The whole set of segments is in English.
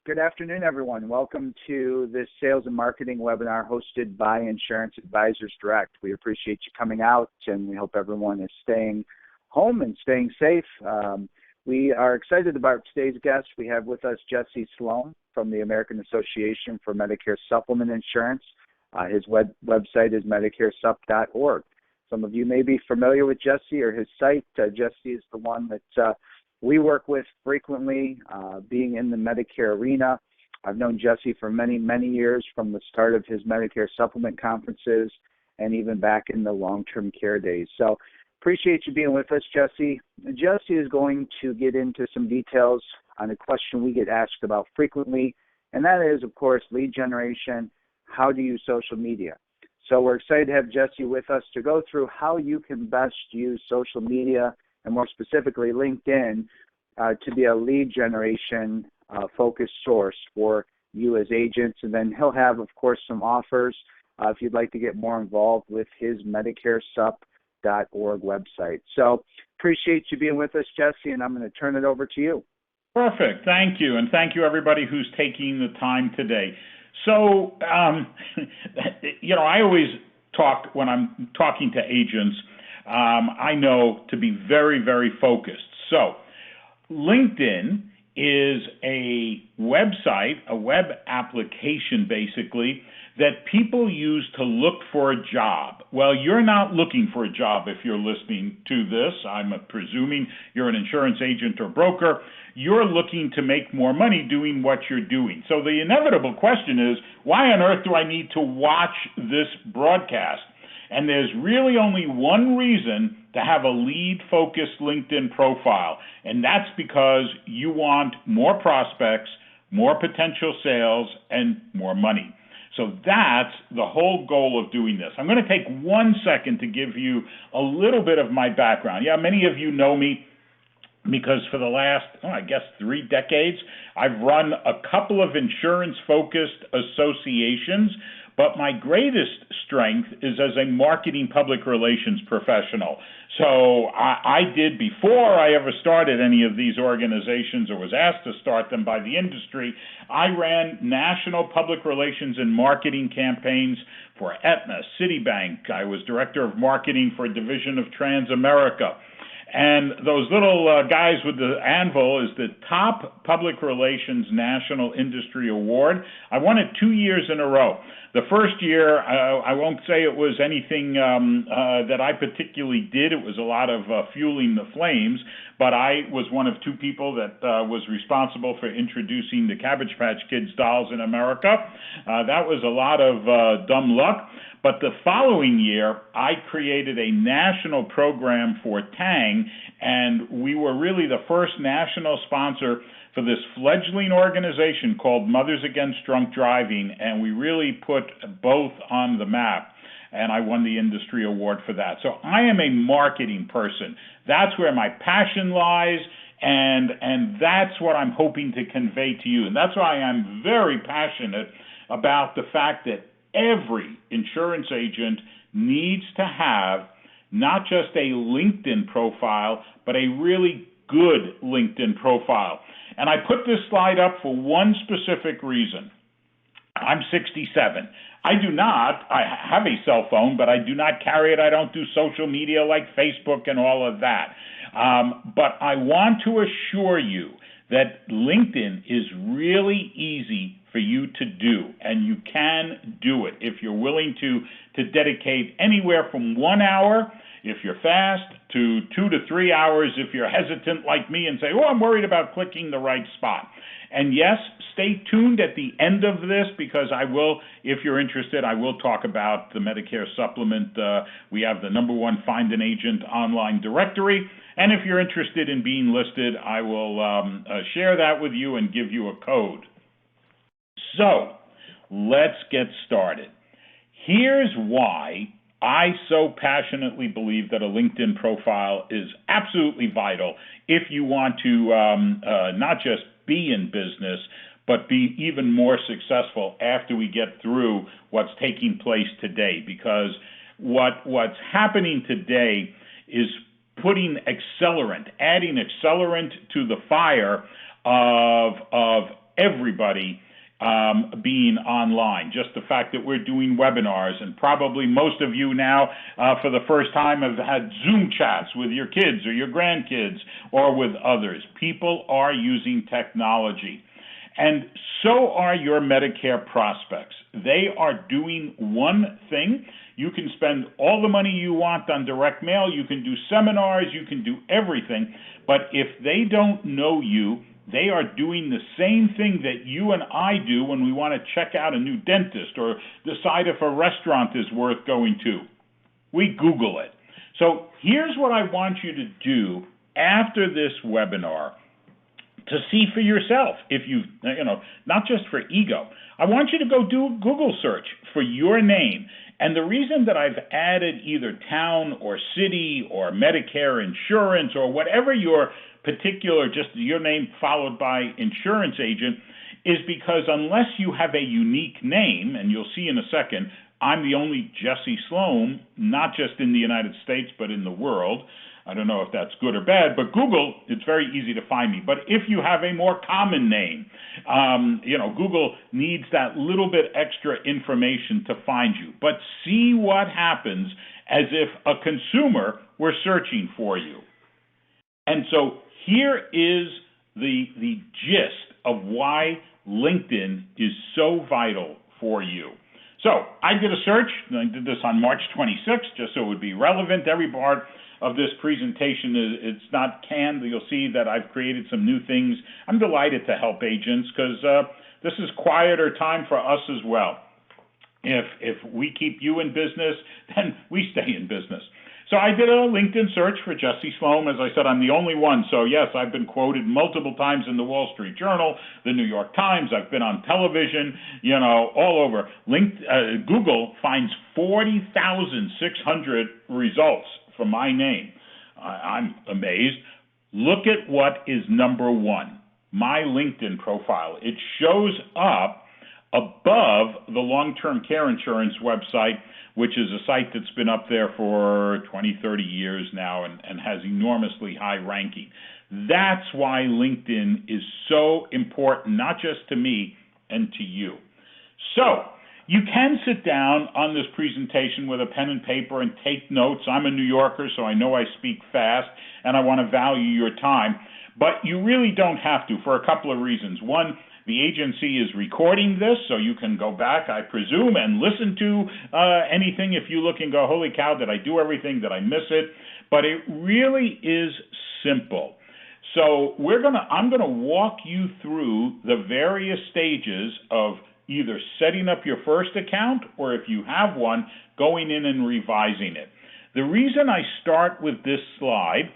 Good afternoon, everyone. Welcome to this sales and marketing webinar hosted by Insurance Advisors Direct. We appreciate you coming out, and we hope everyone is staying home and staying safe. We are excited about today's guest. We have with us Jesse Sloan from the American Association for Medicare Supplement Insurance. His website is medicaresup.org. Some of you may be familiar with Jesse or his site. Jesse is the one that we work with frequently, being in the Medicare arena. I've known Jesse for many, many years, from the start of his Medicare supplement conferences and even back in the long-term care days. So appreciate you being with us, Jesse. Jesse is going to get into some details on a question we get asked about frequently, and that is, of course, lead generation. How to use social media. So we're excited to have Jesse with us to go through how you can best use social media, and more specifically LinkedIn, to be a lead generation focused source for you as agents. And then he'll have, of course, some offers if you'd like to get more involved with his medicaresup.org website. So appreciate you being with us, Jesse, and I'm going to turn it over to you. Perfect. Thank you. And thank you, everybody who's taking the time today. So, I always talk when I'm talking to agents, I know to be very, very focused. So LinkedIn is a website, a web application basically, that people use to look for a job. Well, you're not looking for a job if you're listening to this. I'm presuming you're an insurance agent or broker. You're looking to make more money doing what you're doing. So the inevitable question is, why on earth do I need to watch this broadcast? And there's really only one reason to have a lead-focused LinkedIn profile, and that's because you want more prospects, more potential sales, and more money. So that's the whole goal of doing this. I'm going to take 1 second to give you a little bit of my background. Yeah, many of you know me because for the last, 3 decades, I've run a couple of insurance-focused associations, but my greatest strength is as a marketing public relations professional. So I did, before I ever started any of these organizations or was asked to start them by the industry, I ran national public relations and marketing campaigns for Aetna, Citibank. I was director of marketing for a division of Transamerica. And those little guys with the anvil is the top public relations national industry award. I won it 2 years in a row. The first year, I won't say it was anything that I particularly did. It was a lot of fueling the flames, but I was one of 2 people that was responsible for introducing the Cabbage Patch Kids dolls in America. That was a lot of dumb luck. But the following year, I created a national program for Tang, and we were really the first national sponsor for this fledgling organization called Mothers Against Drunk Driving, and we really put both on the map, and I won the industry award for that. So I am a marketing person. That's where my passion lies, and that's what I'm hoping to convey to you. And that's why I'm very passionate about the fact that every insurance agent needs to have not just a LinkedIn profile, but a really good LinkedIn profile. And I put this slide up for one specific reason. I'm 67. I have a cell phone, but I do not carry it. I don't do social media like Facebook and all of that. But I want to assure you that LinkedIn is really easy for you to do, and you can do it if you're willing to dedicate anywhere from 1 hour, if you're fast, to 2 to 3 hours if you're hesitant like me and say, I'm worried about clicking the right spot. And yes, stay tuned at the end of this because I will, if you're interested, I will talk about the Medicare supplement. We have the #1 Find an Agent online directory. And if you're interested in being listed, I will share that with you and give you a code. So let's get started. Here's why I so passionately believe that a LinkedIn profile is absolutely vital if you want to not just be in business, but be even more successful after we get through what's taking place today. Because what's happening today is adding accelerant to the fire of everybody being online. Just the fact that we're doing webinars, and probably most of you now, for the first time, have had Zoom chats with your kids or your grandkids or with others. People are using technology. And so are your Medicare prospects. They are doing one thing. You can spend all the money you want on direct mail. You can do seminars. You can do everything. But if they don't know you, they are doing the same thing that you and I do when we want to check out a new dentist or decide if a restaurant is worth going to. We Google it. So here's what I want you to do after this webinar to see for yourself, if you not just for ego. I want you to go do a Google search for your name. And the reason that I've added either town or city or Medicare insurance or whatever your particular, just your name followed by insurance agent, is because unless you have a unique name, and you'll see in a second, I'm the only Jesse Sloan, not just in the United States, but in the world. I don't know if that's good or bad, but Google, it's very easy to find me. But if you have a more common name, Google needs that little bit extra information to find you. But see what happens as if a consumer were searching for you. And so here is the gist of why LinkedIn is so vital for you. So I did a search. I did this on March 26th, just so it would be relevant. Every part of this presentation it's not canned. You'll see that I've created some new things. I'm delighted to help agents because this is quieter time for us as well. If we keep you in business, then we stay in business. So I did a LinkedIn search for Jesse Sloan. As I said, I'm the only one. So yes, I've been quoted multiple times in the Wall Street Journal, the New York Times. I've been on television, all over. Google finds 40,600 results for my name. I'm amazed. Look at what is number one, my LinkedIn profile. It shows up above the long-term care insurance website, which is a site that's been up there for 20, 30 years now and has enormously high ranking. That's why LinkedIn is so important, not just to me and to you. So you can sit down on this presentation with a pen and paper and take notes. I'm a New Yorker, so I know I speak fast, and I want to value your time. But you really don't have to for a couple of reasons. One, the agency is recording this, so you can go back, I presume, and listen to anything if you look and go, holy cow, did I do everything? Did I miss it? But it really is simple. So I'm going to walk you through the various stages of either setting up your first account or, if you have one, going in and revising it. The reason I start with this slide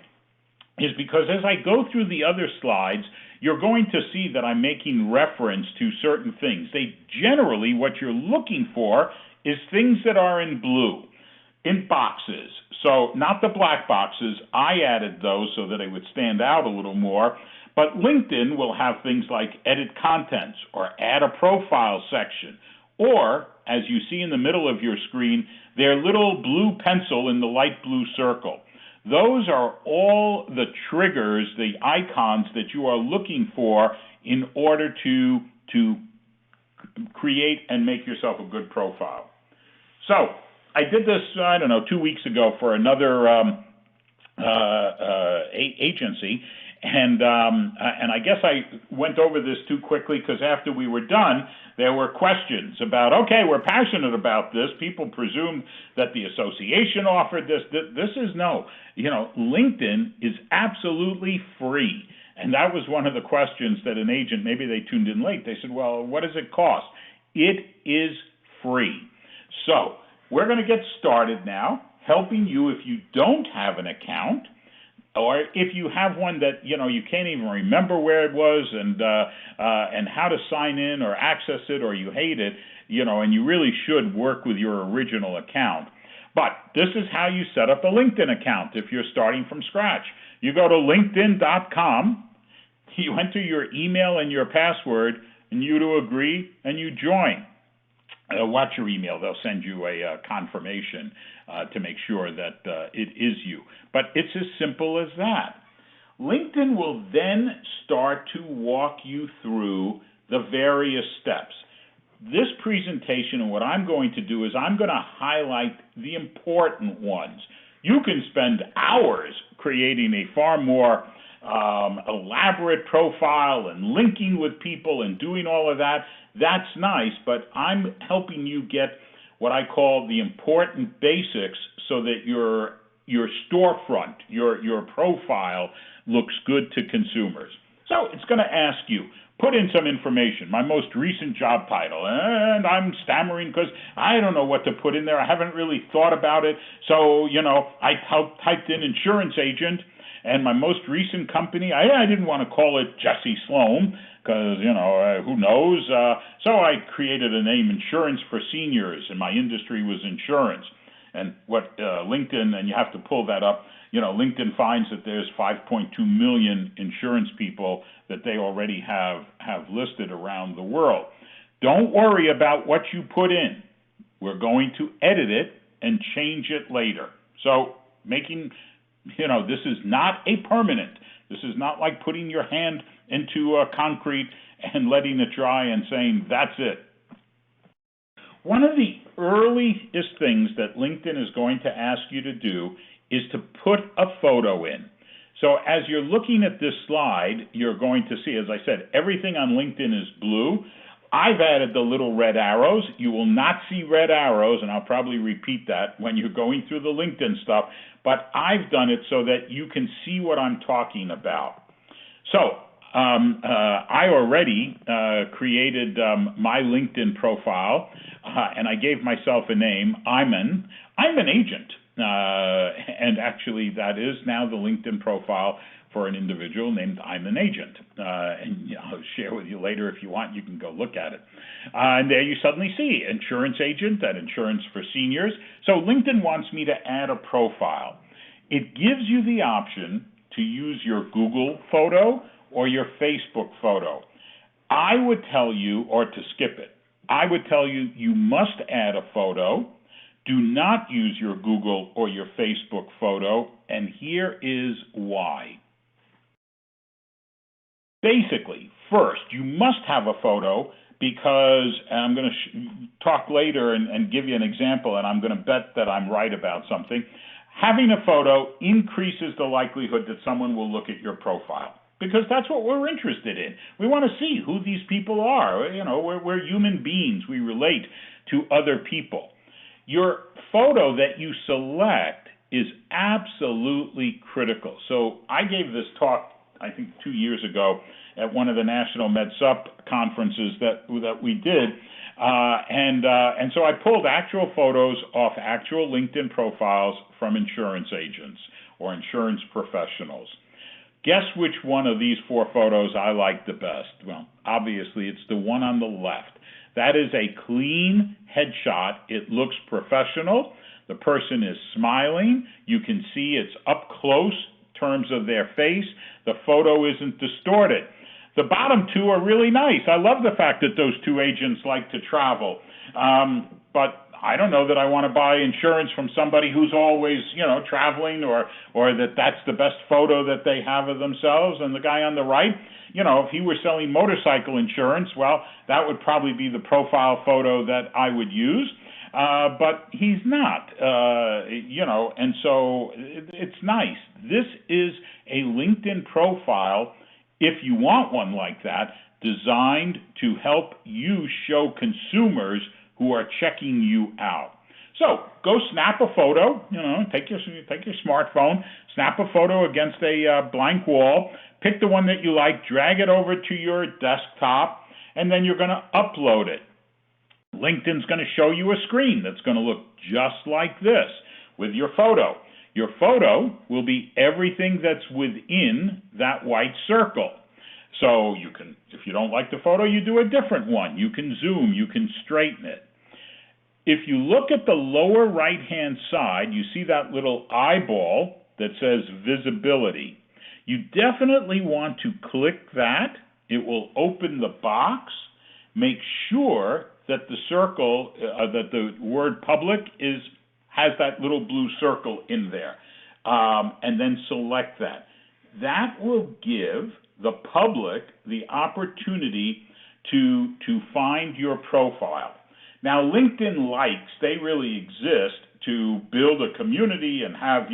is because as I go through the other slides, you're going to see that I'm making reference to certain things. Generally, what you're looking for is things that are in blue, in boxes. So not the black boxes. I added those so that they would stand out a little more. But LinkedIn will have things like edit contents or add a profile section. Or, as you see in the middle of your screen, their little blue pencil in the light blue circle. Those are all the triggers, the icons that you are looking for in order to create and make yourself a good profile. So I did this, 2 weeks ago for another agency, and I guess I went over this too quickly because after we were done, there were questions about, okay, we're passionate about this. People presumed that the association offered this. This is no. LinkedIn is absolutely free. And that was one of the questions that an agent, maybe they tuned in late. They said, well, what does it cost? It is free. So we're going to get started now, helping you if you don't have an account, or if you have one that you can't even remember where it was and how to sign in or access it, or you hate it, and you really should work with your original account. But this is how you set up a LinkedIn account if you're starting from scratch. You go to linkedin.com, you enter your email and your password, and you to agree, and you join. Watch your email. They'll send you a confirmation to make sure that it is you. But it's as simple as that. LinkedIn will then start to walk you through the various steps. This presentation and what I'm going to do is I'm going to highlight the important ones. You can spend hours creating a far more elaborate profile and linking with people and doing all of that. That's nice, but I'm helping you get what I call the important basics so that your storefront, your profile looks good to consumers. So it's going to ask you, put in some information, my most recent job title, and I'm stammering because I don't know what to put in there. I haven't really thought about it. So, I typed in insurance agent, and my most recent company, I didn't want to call it Jesse Sloan because, who knows? So I created a name, Insurance for Seniors, and my industry was insurance. And what LinkedIn, and you have to pull that up, LinkedIn finds that there's 5.2 million insurance people that they already have listed around the world. Don't worry about what you put in. We're going to edit it and change it later. So this is not a permanent. This is not like putting your hand into concrete and letting it dry and saying, that's it. One of the earliest things that LinkedIn is going to ask you to do is to put a photo in. So as you're looking at this slide, you're going to see, as I said, everything on LinkedIn is blue. I've added the little red arrows. You will not see red arrows, and I'll probably repeat that when you're going through the LinkedIn stuff, but I've done it so that you can see what I'm talking about. So I already created my LinkedIn profile, and I gave myself a name. I'm an agent, and actually that is now the LinkedIn profile for an individual named I'm an agent. And I'll share with you later if you want. You can go look at it. And there you suddenly see insurance agent and insurance for seniors. So LinkedIn wants me to add a profile. It gives you the option to use your Google photo or your Facebook photo. I would tell you, or to skip it, I would tell you you must add a photo. Do not use your Google or your Facebook photo, and here is why. Basically, first, you must have a photo because, and I'm going to talk later and give you an example, and I'm going to bet that I'm right about something. Having a photo increases the likelihood that someone will look at your profile, because that's what we're interested in. We want to see who these people are. We're human beings. We relate to other people. Your photo that you select is absolutely critical. So I gave this talk, I think 2 years ago, at one of the National MedSup conferences that we did, and so I pulled actual photos off actual LinkedIn profiles from insurance agents or insurance professionals. Guess which one of these 4 photos I like the best? Well, obviously it's the one on the left. That is a clean headshot. It looks professional. The person is smiling. You can see it's up close in terms of their face. The photo isn't distorted. The bottom 2 are really nice. I love the fact that those 2 agents like to travel. But I don't know that I want to buy insurance from somebody who's always, traveling, or that's the best photo that they have of themselves. And the guy on the right, if he were selling motorcycle insurance, well, that would probably be the profile photo that I would use. But he's not, and so it's nice. This is a LinkedIn profile, if you want one like that, designed to help you show consumers who are checking you out. So go snap a photo, take your smartphone, snap a photo against a blank wall, pick the one that you like, drag it over to your desktop, and then you're going to upload it. LinkedIn's going to show you a screen that's going to look just like this with your photo. Your photo will be everything that's within that white circle. So you can, if you don't like the photo, you do a different one. You can zoom, you can straighten it. If you look at the lower right-hand side, you see that little eyeball that says visibility. You definitely want to click that. It will open the box. Make sure that the circle, that the word public has that little blue circle in there, and then select that. That will give the public the opportunity to find your profile. Now, LinkedIn likes, they really exist to build a community and have,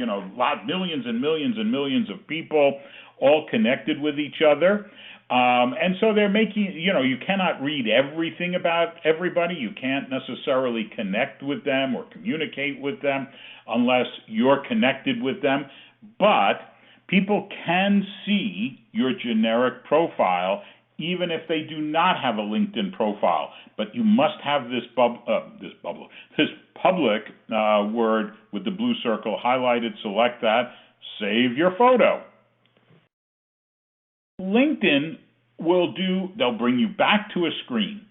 millions and millions and millions of people all connected with each other. And so they're making, you cannot read everything about everybody. You can't necessarily connect with them or communicate with them unless you're connected with them. But people can see your generic profile even if they do not have a LinkedIn profile. But you must have this public word with the blue circle highlighted. Select that. Save your photo. LinkedIn they'll bring you back to a screen,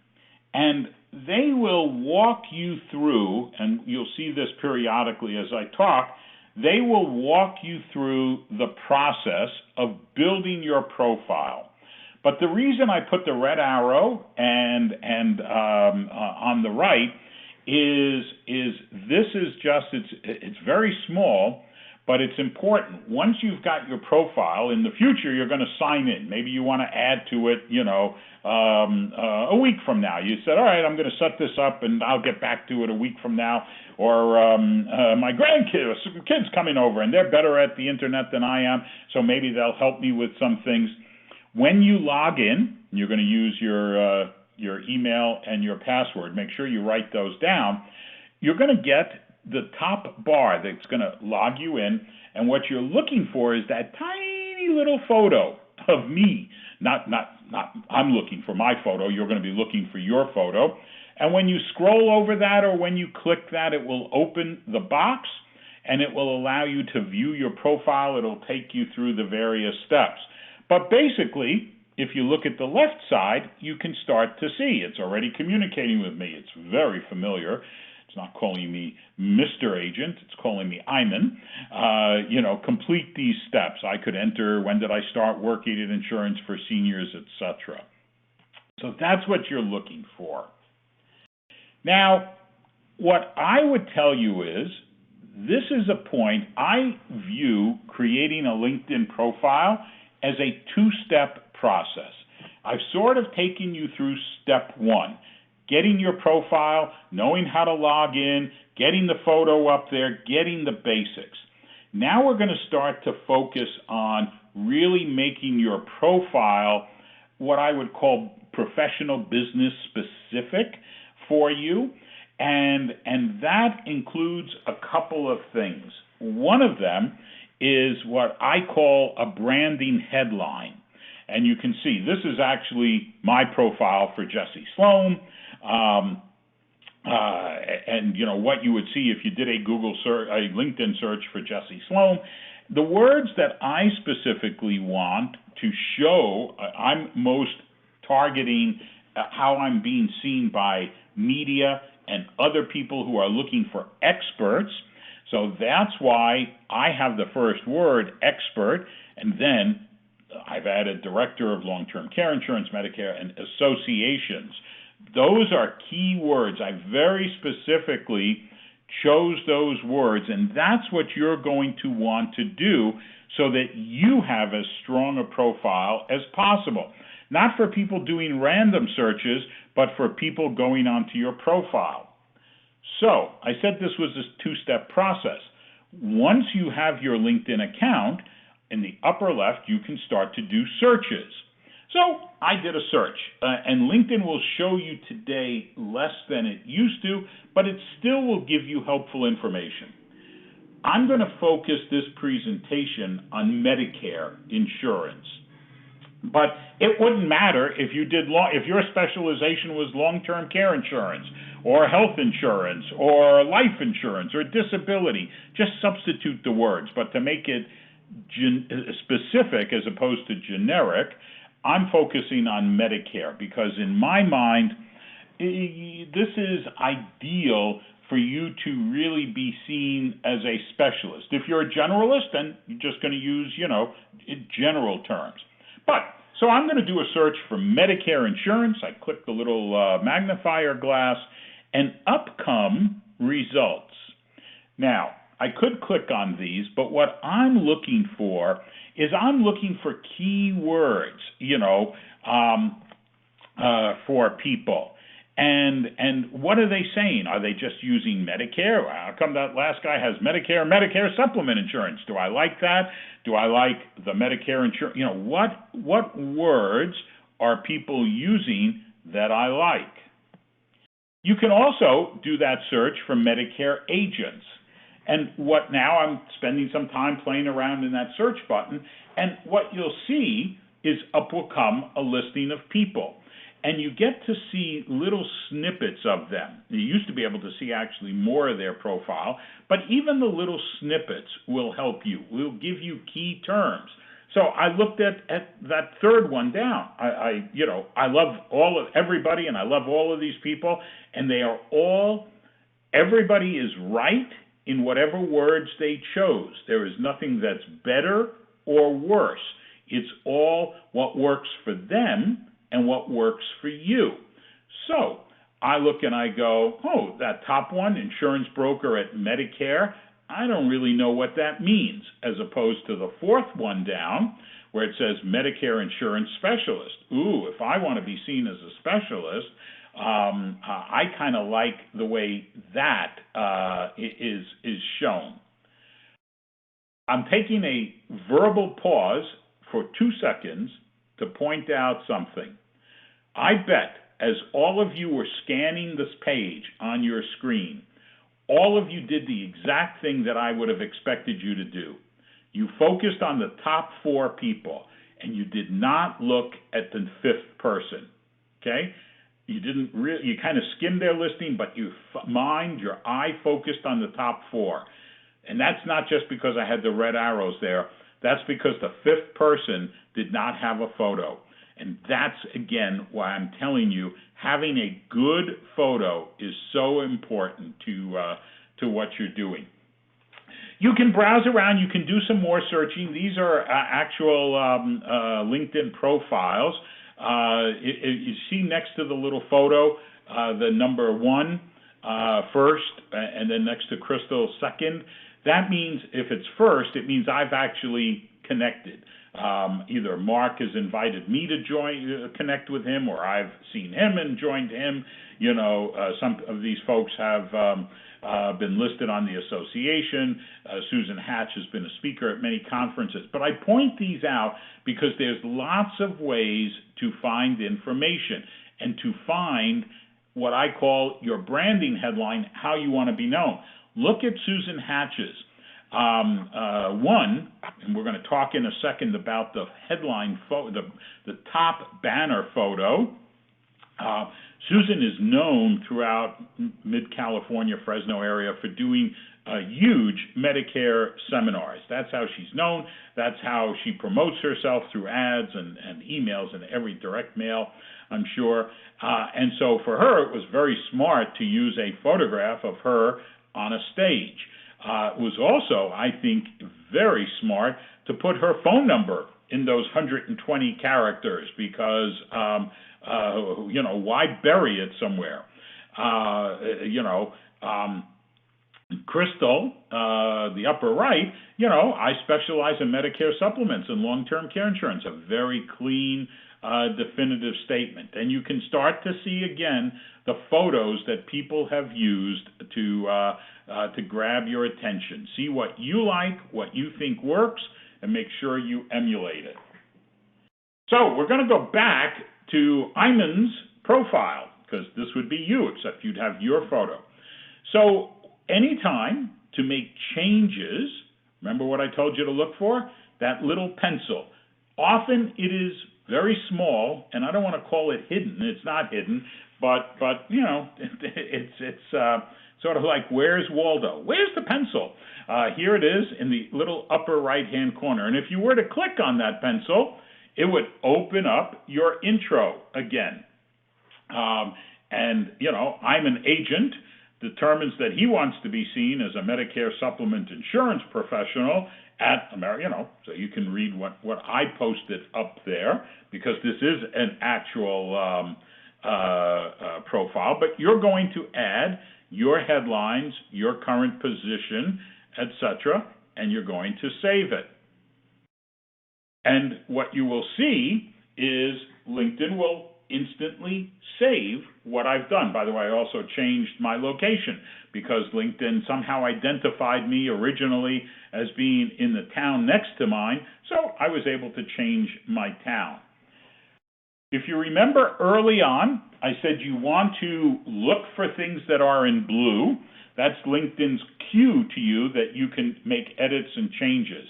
and they will walk you through, and you'll see this periodically as I talk, they will walk you through the process of building your profile. But the reason I put the red arrow and on the right is this is just, it's very small, but it's important. Once you've got your profile, in the future, you're going to sign in. Maybe you want to add to it, a week from now. You said, all right, I'm going to set this up, and I'll get back to it a week from now. Or my grandkids, some kids coming over, and they're better at the internet than I am, so maybe they'll help me with some things. When you log in, you're going to use your email and your password. Make sure you write those down. You're going to get the top bar that's going to log you in, and what you're looking for is that tiny little photo of me. Not I'm looking for my photo. You're going to be looking for your photo. And when you scroll over that or when you click that, it will open the box and it will allow you to view your profile. It'll take you through the various steps. But basically, if you look at the left side, you can start to see it's already communicating with me. It's very familiar. It's not calling me Mr. Agent. It's calling me Iman. Complete these steps. I could enter when did I start working in insurance for seniors, etc. So that's what you're looking for. Now, what I would tell you is this is a point I view creating a LinkedIn profile as a two-step process. I've sort of taken you through step one. Getting your profile, knowing how to log in, getting the photo up there, getting the basics. Now we're going to start to focus on really making your profile what I would call professional business specific for you, and that includes a couple of things. One of them is what I call a branding headline. And you can see this is actually my profile for Jesse Sloan. And what you would see if you did a LinkedIn search for Jesse Sloan. The words that I specifically want to show, I'm most targeting how I'm being seen by media and other people who are looking for experts. So that's why I have the first word, expert, and then I've added Director of Long-Term Care Insurance, Medicare, and Associations. Those are key words. I very specifically chose those words, and that's what you're going to want to do so that you have as strong a profile as possible. Not for people doing random searches, but for people going onto your profile. So, I said this was a two-step process. Once you have your LinkedIn account, in the upper left, you can start to do searches. So, I did a search, and LinkedIn will show you today less than it used to, but it still will give you helpful information. I'm going to focus this presentation on Medicare insurance. But it wouldn't matter if if your specialization was long-term care insurance or health insurance or life insurance or disability. Just substitute the words. But to make it specific as opposed to generic, I'm focusing on Medicare because in my mind, this is ideal for you to really be seen as a specialist. If you're a generalist, then you're just going to use, general terms. So I'm going to do a search for Medicare insurance. I click the little magnifier glass, and up come results. Now, I could click on these, but what I'm looking for is I'm looking for keywords. for people. And what are they saying? Are they just using Medicare? How come that last guy has Medicare supplement insurance? Do I like that? Do I like the Medicare insurance? What words are people using that I like? You can also do that search for Medicare agents. And what now I'm spending some time playing around in that search button, and what you'll see is up will come a listing of people. And you get to see little snippets of them. You used to be able to see actually more of their profile, but even the little snippets will help you, will give you key terms. So I looked at that third one down. I love everybody, and I love all of these people, and they are all, everybody is right in whatever words they chose. There is nothing that's better or worse. It's all what works for them and what works for you. So I look and I go, oh, that top one, insurance broker at Medicare, I don't really know what that means, as opposed to the fourth one down where it says Medicare insurance specialist. Ooh, if I want to be seen as a specialist, I kind of like the way that is shown. I'm taking a verbal pause for 2 seconds to point out something. I bet as all of you were scanning this page on your screen, all of you did the exact thing that I would have expected you to do. You focused on the top 4 people, and you did not look at the 5th person, okay? You didn't you kind of skimmed their listing, but your eye focused on the top 4. And that's not just because I had the red arrows there. That's because the 5th person did not have a photo. And that's, again, why I'm telling you, having a good photo is so important to what you're doing. You can browse around. You can do some more searching. These are actual LinkedIn profiles. You see next to the little photo the number 1 first, and then next to Crystal second. That means if it's first, it means I've actually connected. Either Mark has invited me to connect with him, or I've seen him and joined him. Some of these folks have been listed on the association. Susan Hatch has been a speaker at many conferences. But I point these out because there's lots of ways to find information and to find what I call your branding headline, how you want to be known. Look at Susan Hatch's. One, and we're going to talk in a second about the headline photo, the top banner photo. Susan is known throughout mid-California, Fresno area for doing huge Medicare seminars. That's how she's known. That's how she promotes herself through ads and emails and every direct mail, I'm sure. And so for her, it was very smart to use a photograph of her on a stage. It was also, I think, very smart to put her phone number in those 120 characters because, why bury it somewhere? Crystal, the upper right, I specialize in Medicare supplements and long-term care insurance, a very clean, definitive statement. And you can start to see, again, the photos that people have used to grab your attention. See what you like, what you think works, and make sure you emulate it. So we're going to go back to Iman's profile, because this would be you, except you'd have your photo. So anytime to make changes, remember what I told you to look for? That little pencil. Often it is very small, and I don't want to call it hidden. It's not hidden, but it's sort of like, where's Waldo? Where's the pencil? Here it is in the little upper right-hand corner. And if you were to click on that pencil, it would open up your intro again. I'm an agent, determines that he wants to be seen as a Medicare supplement insurance professional at so you can read what I posted up there, because this is an actual profile, but you're going to add your headlines, your current position, etc., and you're going to save it. And what you will see is LinkedIn will instantly save what I've done. By the way, I also changed my location because LinkedIn somehow identified me originally as being in the town next to mine, so I was able to change my town. If you remember early on, I said you want to look for things that are in blue. That's LinkedIn's cue to you that you can make edits and changes.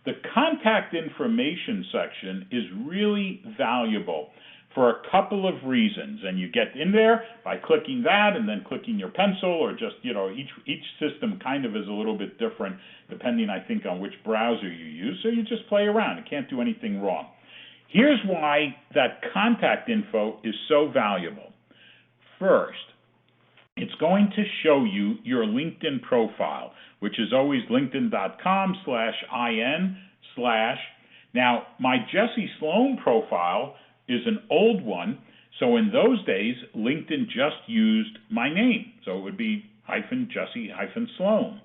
The contact information section is really valuable for a couple of reasons, and you get in there by clicking that and then clicking your pencil, or just, each system kind of is a little bit different depending, I think, on which browser you use, so you just play around. You can't do anything wrong. Here's why that contact info is so valuable. First, it's going to show you your LinkedIn profile, which is always linkedin.com/in/. Now, my Jesse Sloan profile is an old one, so in those days, LinkedIn just used my name. So it would be -Jesse-Sloan.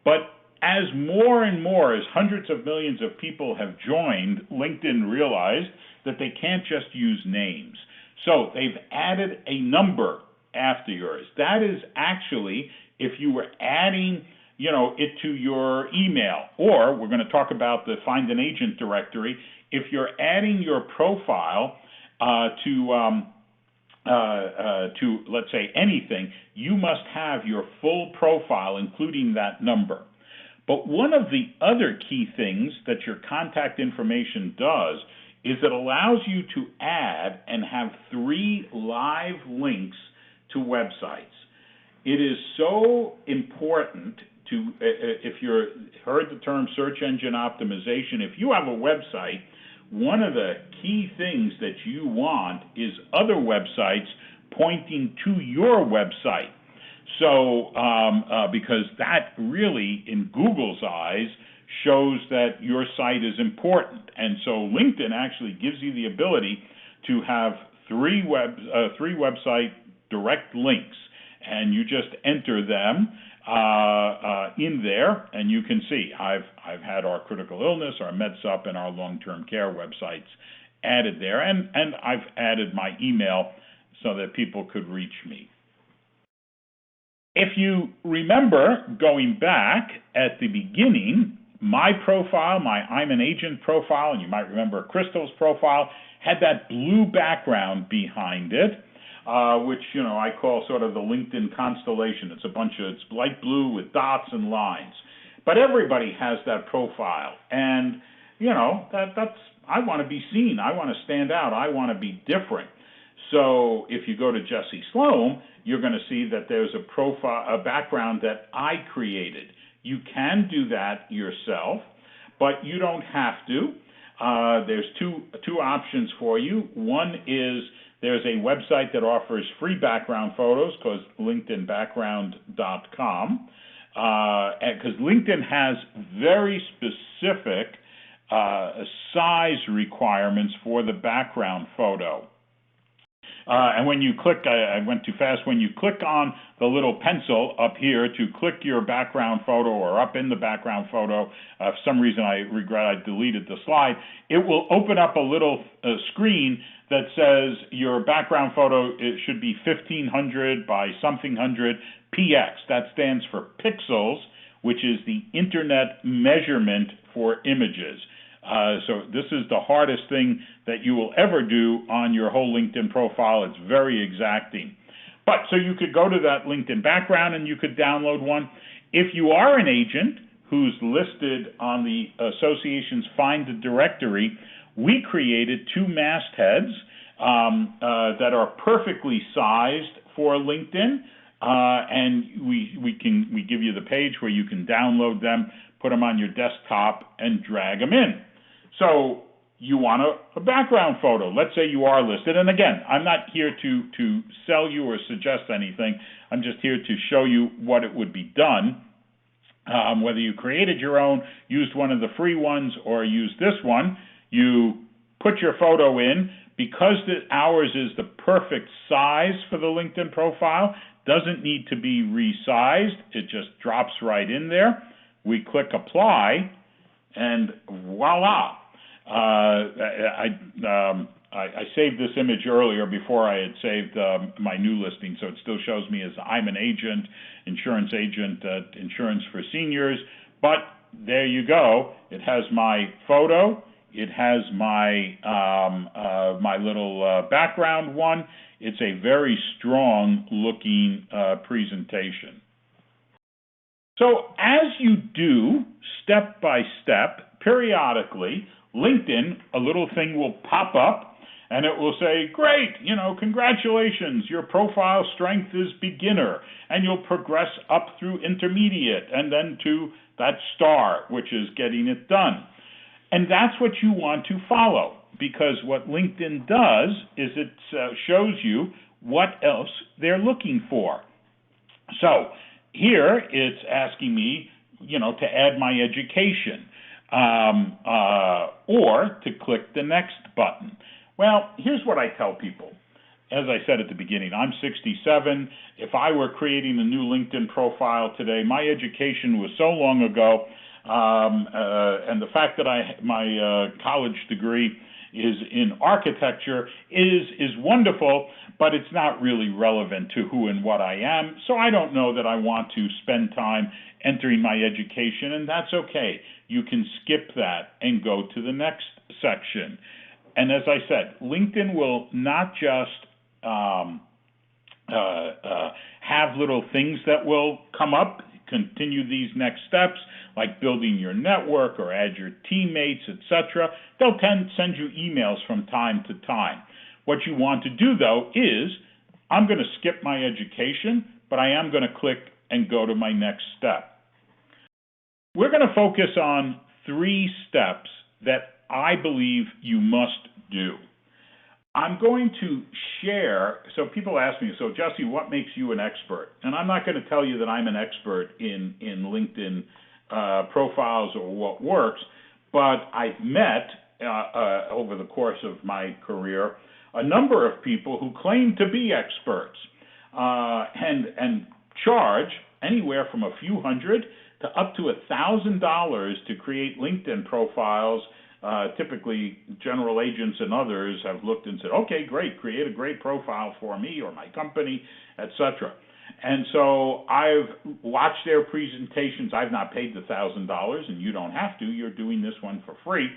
But as more and more, as hundreds of millions of people have joined, LinkedIn realized that they can't just use names. So they've added a number after yours. That is actually, if you were adding, it to your email, or we're going to talk about the Find an Agent directory. If you're adding your profile to let's say anything, you must have your full profile, including that number. But one of the other key things that your contact information does is it allows you to add and have 3 live links to websites. It is so important to, if you've heard the term search engine optimization, if you have a website, one of the key things that you want is other websites pointing to your website. So, because that really, in Google's eyes, shows that your site is important. And so LinkedIn actually gives you the ability to have 3 website direct links, and you just enter them in there, and you can see I've had our critical illness, our MedSup, and our long-term care websites added there, and I've added my email so that people could reach me. If you remember going back at the beginning, my profile, my I'm an Agent profile, and you might remember Crystal's profile, had that blue background behind it, which, I call sort of the LinkedIn constellation. It's light blue with dots and lines. But everybody has that profile. And, that's, I want to be seen. I want to stand out. I want to be different. So if you go to Jesse Sloan, you're going to see that there's a background that I created. You can do that yourself, but you don't have to. There's two options for you. One is there's a website that offers free background photos called LinkedInBackground.com, because LinkedIn has very specific size requirements for the background photo. And when you click, I went too fast, when you click on the little pencil up here to click your background photo or up in the background photo, for some reason I regret I deleted the slide, it will open up a little screen that says your background photo, it should be 1500 by something hundred px. That stands for pixels, which is the internet measurement for images. So this is the hardest thing that you will ever do on your whole LinkedIn profile. It's very exacting. But so you could go to that LinkedIn background and you could download one. If you are an agent who's listed on the association's Find a Directory, we created 2 mastheads that are perfectly sized for LinkedIn, and we give you the page where you can download them, put them on your desktop, and drag them in. So you want a background photo. Let's say you are listed. And again, I'm not here to sell you or suggest anything. I'm just here to show you what it would be done. Whether you created your own, used one of the free ones, or used this one, you put your photo in. Because ours is the perfect size for the LinkedIn profile, doesn't need to be resized. It just drops right in there. We click Apply, and voila. I I saved this image earlier before I had saved my new listing, so it still shows me as I'm an agent, insurance agent at Insurance for Seniors. But there you go. It has my photo. It has my my little background one. It's a very strong looking presentation. So as you do, step by step, periodically, LinkedIn, a little thing will pop up and it will say, great, congratulations, your profile strength is beginner, and you'll progress up through intermediate and then to that star, which is getting it done. And that's what you want to follow, because what LinkedIn does is it shows you what else they're looking for. So here it's asking me, to add my education or to click the next button. Well, here's what I tell people. As I said at the beginning, I'm 67. If I were creating a new LinkedIn profile today, my education was so long ago, and the fact that my college degree is in architecture is wonderful, but it's not really relevant to who and what I am. So I don't know that I want to spend time entering my education, and that's okay. You can skip that and go to the next section. And as I said, LinkedIn will not just have little things that will come up, continue these next steps, like building your network or add your teammates, etc. They'll send you emails from time to time. What you want to do, though, is I'm going to skip my education, but I am going to click and go to my next step. We're going to focus on 3 steps that I believe you must do. I'm going to share, so people ask me, so Jesse, what makes you an expert? And I'm not going to tell you that I'm an expert in LinkedIn profiles or what works, but I've met over the course of my career a number of people who claim to be experts and charge anywhere from a few hundred to up to $1,000 to create LinkedIn profiles. Typically, general agents and others have looked and said, okay, great, create a great profile for me or my company, etc. And so I've watched their presentations. I've not paid the $1,000, and you don't have to. You're doing this one for free.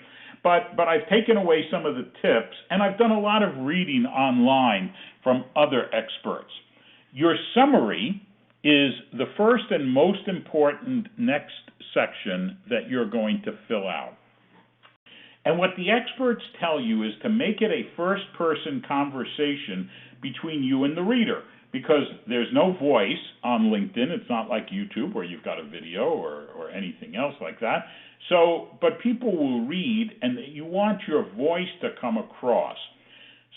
But I've taken away some of the tips, and I've done a lot of reading online from other experts. Your summary is the first and most important next section that you're going to fill out. And what the experts tell you is to make it a first-person conversation between you and the reader, because there's no voice on LinkedIn. It's not like YouTube where you've got a video or anything else like that. So, but people will read, and you want your voice to come across.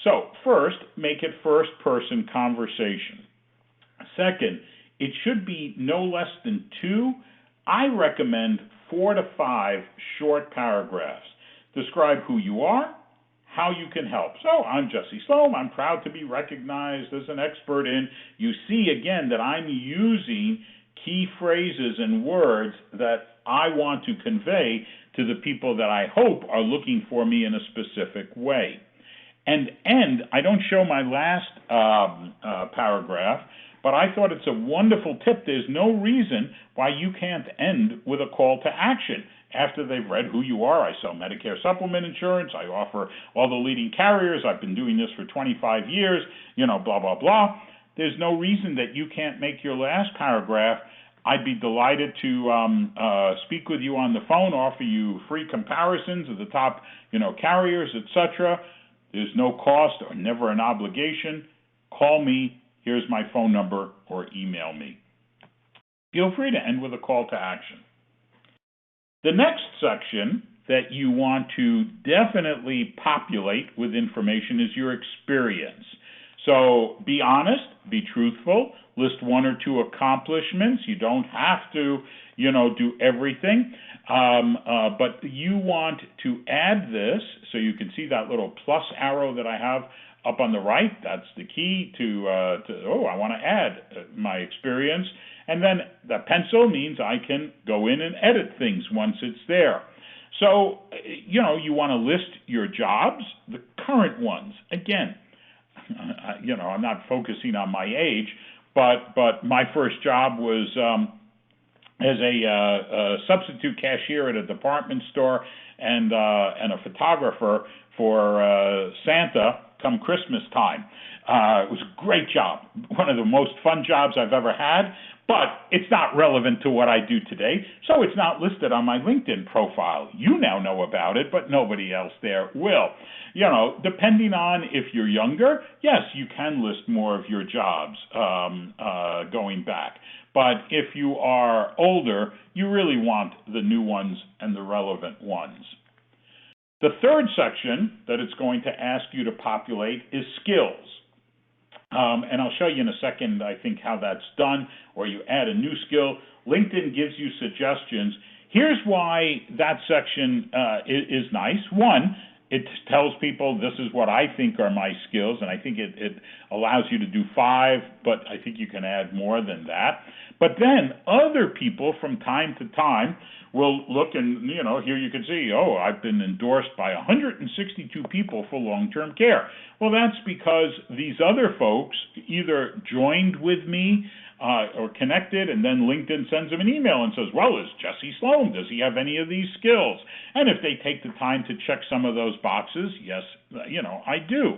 So, first, make it first-person conversation. Second, it should be no less than 2. I recommend 4 to 5 short paragraphs. Describe who you are, how you can help. So I'm Jesse Sloan. I'm proud to be recognized as an expert in. You see again that I'm using key phrases and words that I want to convey to the people that I hope are looking for me in a specific way. And I don't show my last paragraph, but I thought it's a wonderful tip. There's no reason why you can't end with a call to action. After they've read who you are, I sell Medicare supplement insurance, I offer all the leading carriers, I've been doing this for 25 years, blah, blah, blah. There's no reason that you can't make your last paragraph. I'd be delighted to speak with you on the phone, offer you free comparisons of the top, carriers, etc. There's no cost or never an obligation. Call me. Here's my phone number, or email me. Feel free to end with a call to action. The next section that you want to definitely populate with information is your experience. So be honest, be truthful, list 1 or 2 accomplishments. You don't have to, do everything, but you want to add this, so you can see that little plus arrow that I have up on the right. That's the key to I want to add my experience. And then the pencil means I can go in and edit things once it's there. So, you want to list your jobs, the current ones. Again, I'm not focusing on my age, but my first job was as a substitute cashier at a department store and a photographer for Santa come Christmas time. It was a great job, one of the most fun jobs I've ever had, but it's not relevant to what I do today, so it's not listed on my LinkedIn profile. You now know about it, but nobody else there will. Depending on if you're younger, yes, you can list more of your jobs going back. But if you are older, you really want the new ones and the relevant ones. The third section that it's going to ask you to populate is skills. And I'll show you in a second, I think, how that's done, or you add a new skill. LinkedIn gives you suggestions. Here's why that section is nice. One, it tells people this is what I think are my skills, and I think it allows you to do 5, but I think you can add more than that. But then other people from time to time will look and, here you can see, I've been endorsed by 162 people for long-term care. Well, that's because these other folks either joined with me or connected, and then LinkedIn sends them an email and says, well, is Jesse Sloan? Does he have any of these skills? And if they take the time to check some of those boxes, yes, I do.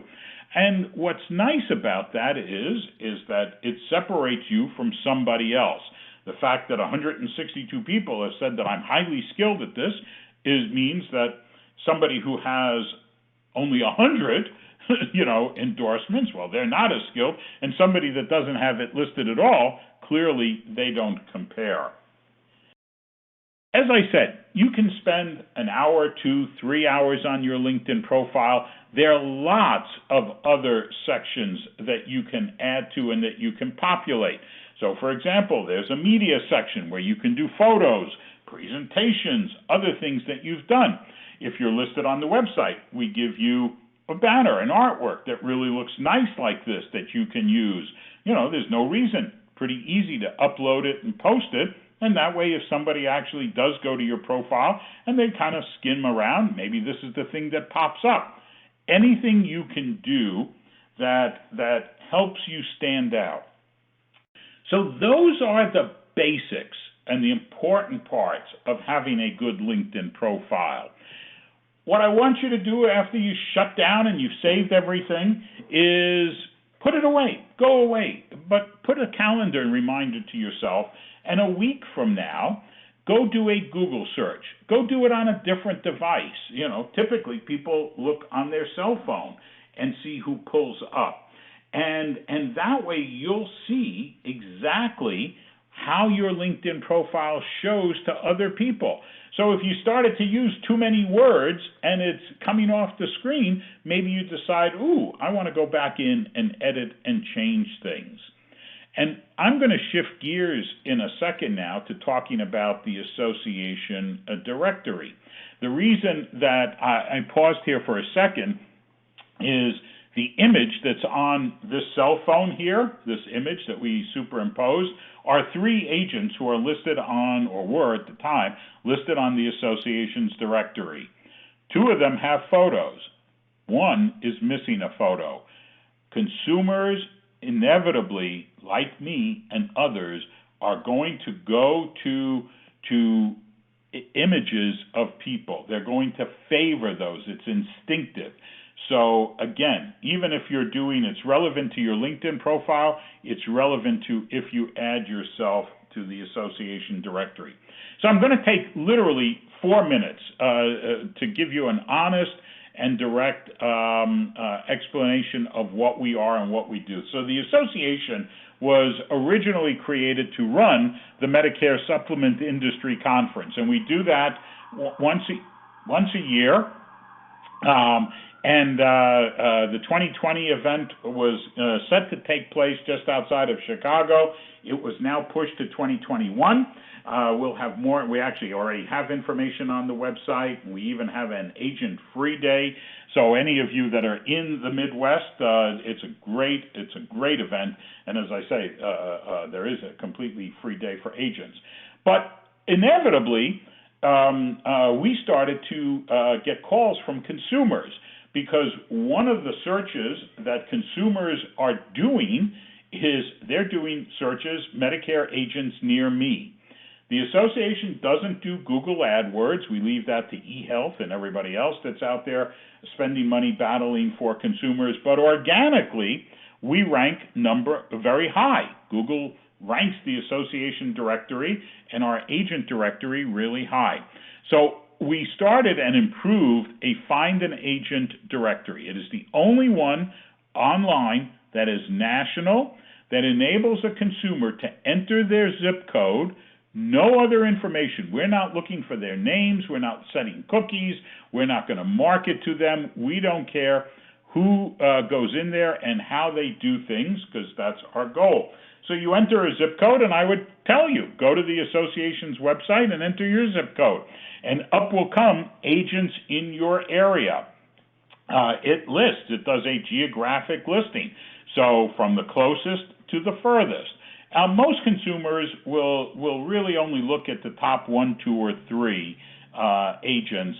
And what's nice about that is that it separates you from somebody else. The fact that 162 people have said that I'm highly skilled at this means that somebody who has only 100 endorsements, well, they're not as skilled, and somebody that doesn't have it listed at all, clearly they don't compare. As I said, you can spend an hour, 2, 3 hours on your LinkedIn profile. There are lots of other sections that you can add to and that you can populate. So, for example, there's a media section where you can do photos, presentations, other things that you've done. If you're listed on the website, we give you a banner, an artwork that really looks nice like this that you can use. There's no reason. Pretty easy to upload it and post it. And that way, if somebody actually does go to your profile and they kind of skim around, maybe this is the thing that pops up. Anything you can do that helps you stand out. So those are the basics and the important parts of having a good LinkedIn profile. What I want you to do after you shut down and you've saved everything is put it away, go away, but put a calendar and reminder to yourself, and a week from now, go do a Google search. Go do it on a different device. Typically people look on their cell phone and see who pulls up. And that way you'll see exactly how your LinkedIn profile shows to other people. So if you started to use too many words and it's coming off the screen, maybe you decide, I want to go back in and edit and change things. And I'm going to shift gears in a second now to talking about the association directory. The reason that I paused here for a second is the image that's on this cell phone here, this image that we superimposed, are 3 agents who are listed on, or were at the time, listed on the association's directory. 2 of them have photos. 1 is missing a photo. Consumers inevitably, like me and others, are going to go to images of people. They're going to favor those. It's instinctive. So again, even if you're doing, it's relevant to your LinkedIn profile, it's relevant to if you add yourself to the association directory. So I'm going to take literally 4 minutes to give you an honest and direct explanation of what we are and what we do. So the association was originally created to run the Medicare Supplement Industry Conference, and we do that once a year. The 2020 event was set to take place just outside of Chicago. It was now pushed to 2021. We'll have more. We actually already have information on the website. We even have an agent-free day. So any of you that are in the Midwest, it's a great event. And as I say, there is a completely free day for agents. But inevitably, we started to get calls from consumers because one of the searches that consumers are doing is they're doing searches, Medicare agents near me. The association doesn't do Google AdWords. We leave that to eHealth and everybody else that's out there spending money battling for consumers. But organically, we rank very high. Google ranks the association directory and our agent directory really high. So we started and improved a Find an Agent directory. It is the only one online that is national, that enables a consumer to enter their zip code, no other information. We're not looking for their names. We're not setting cookies. We're not going to market to them. We don't care who goes in there and how they do things, because that's our goal. So you enter a zip code, and I would tell you, go to the association's website and enter your zip code. And up will come agents in your area. It lists. It does a geographic listing. So from the closest to the furthest. Most consumers will really only look at the top 1, 2, or 3 agents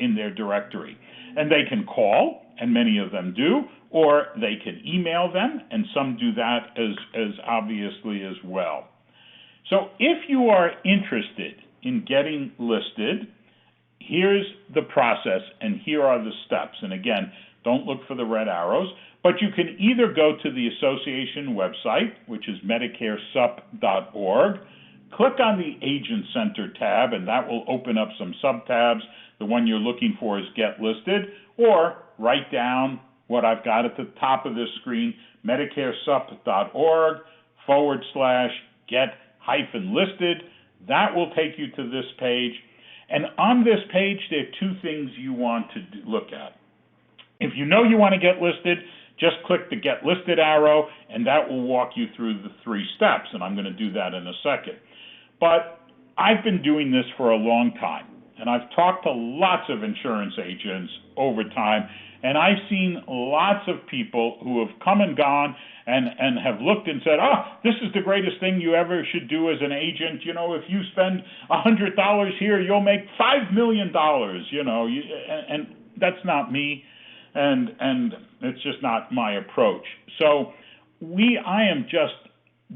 in their directory. And they can call, and many of them do, or they can email them, and some do that as obviously as well. So if you are interested in getting listed, here's the process, and here are the steps. And again, don't look for the red arrows, but you can either go to the association website, which is MedicareSup.org, click on the Agent Center tab, and that will open up some sub-tabs. The one you're looking for is Get Listed, or write down what I've got at the top of this screen, MedicareSup.org/get-listed. That will take you to this page. And on this page, there are 2 things you want to look at. If you know you want to get listed, just click the Get Listed arrow, and that will walk you through the 3 steps, and I'm going to do that in a second. But I've been doing this for a long time, and I've talked to lots of insurance agents over time, and I've seen lots of people who have come and gone and have looked and said, this is the greatest thing you ever should do as an agent. You know, if you spend $100 here, you'll make $5 million, you know, and that's not me, and it's just not my approach. So I am just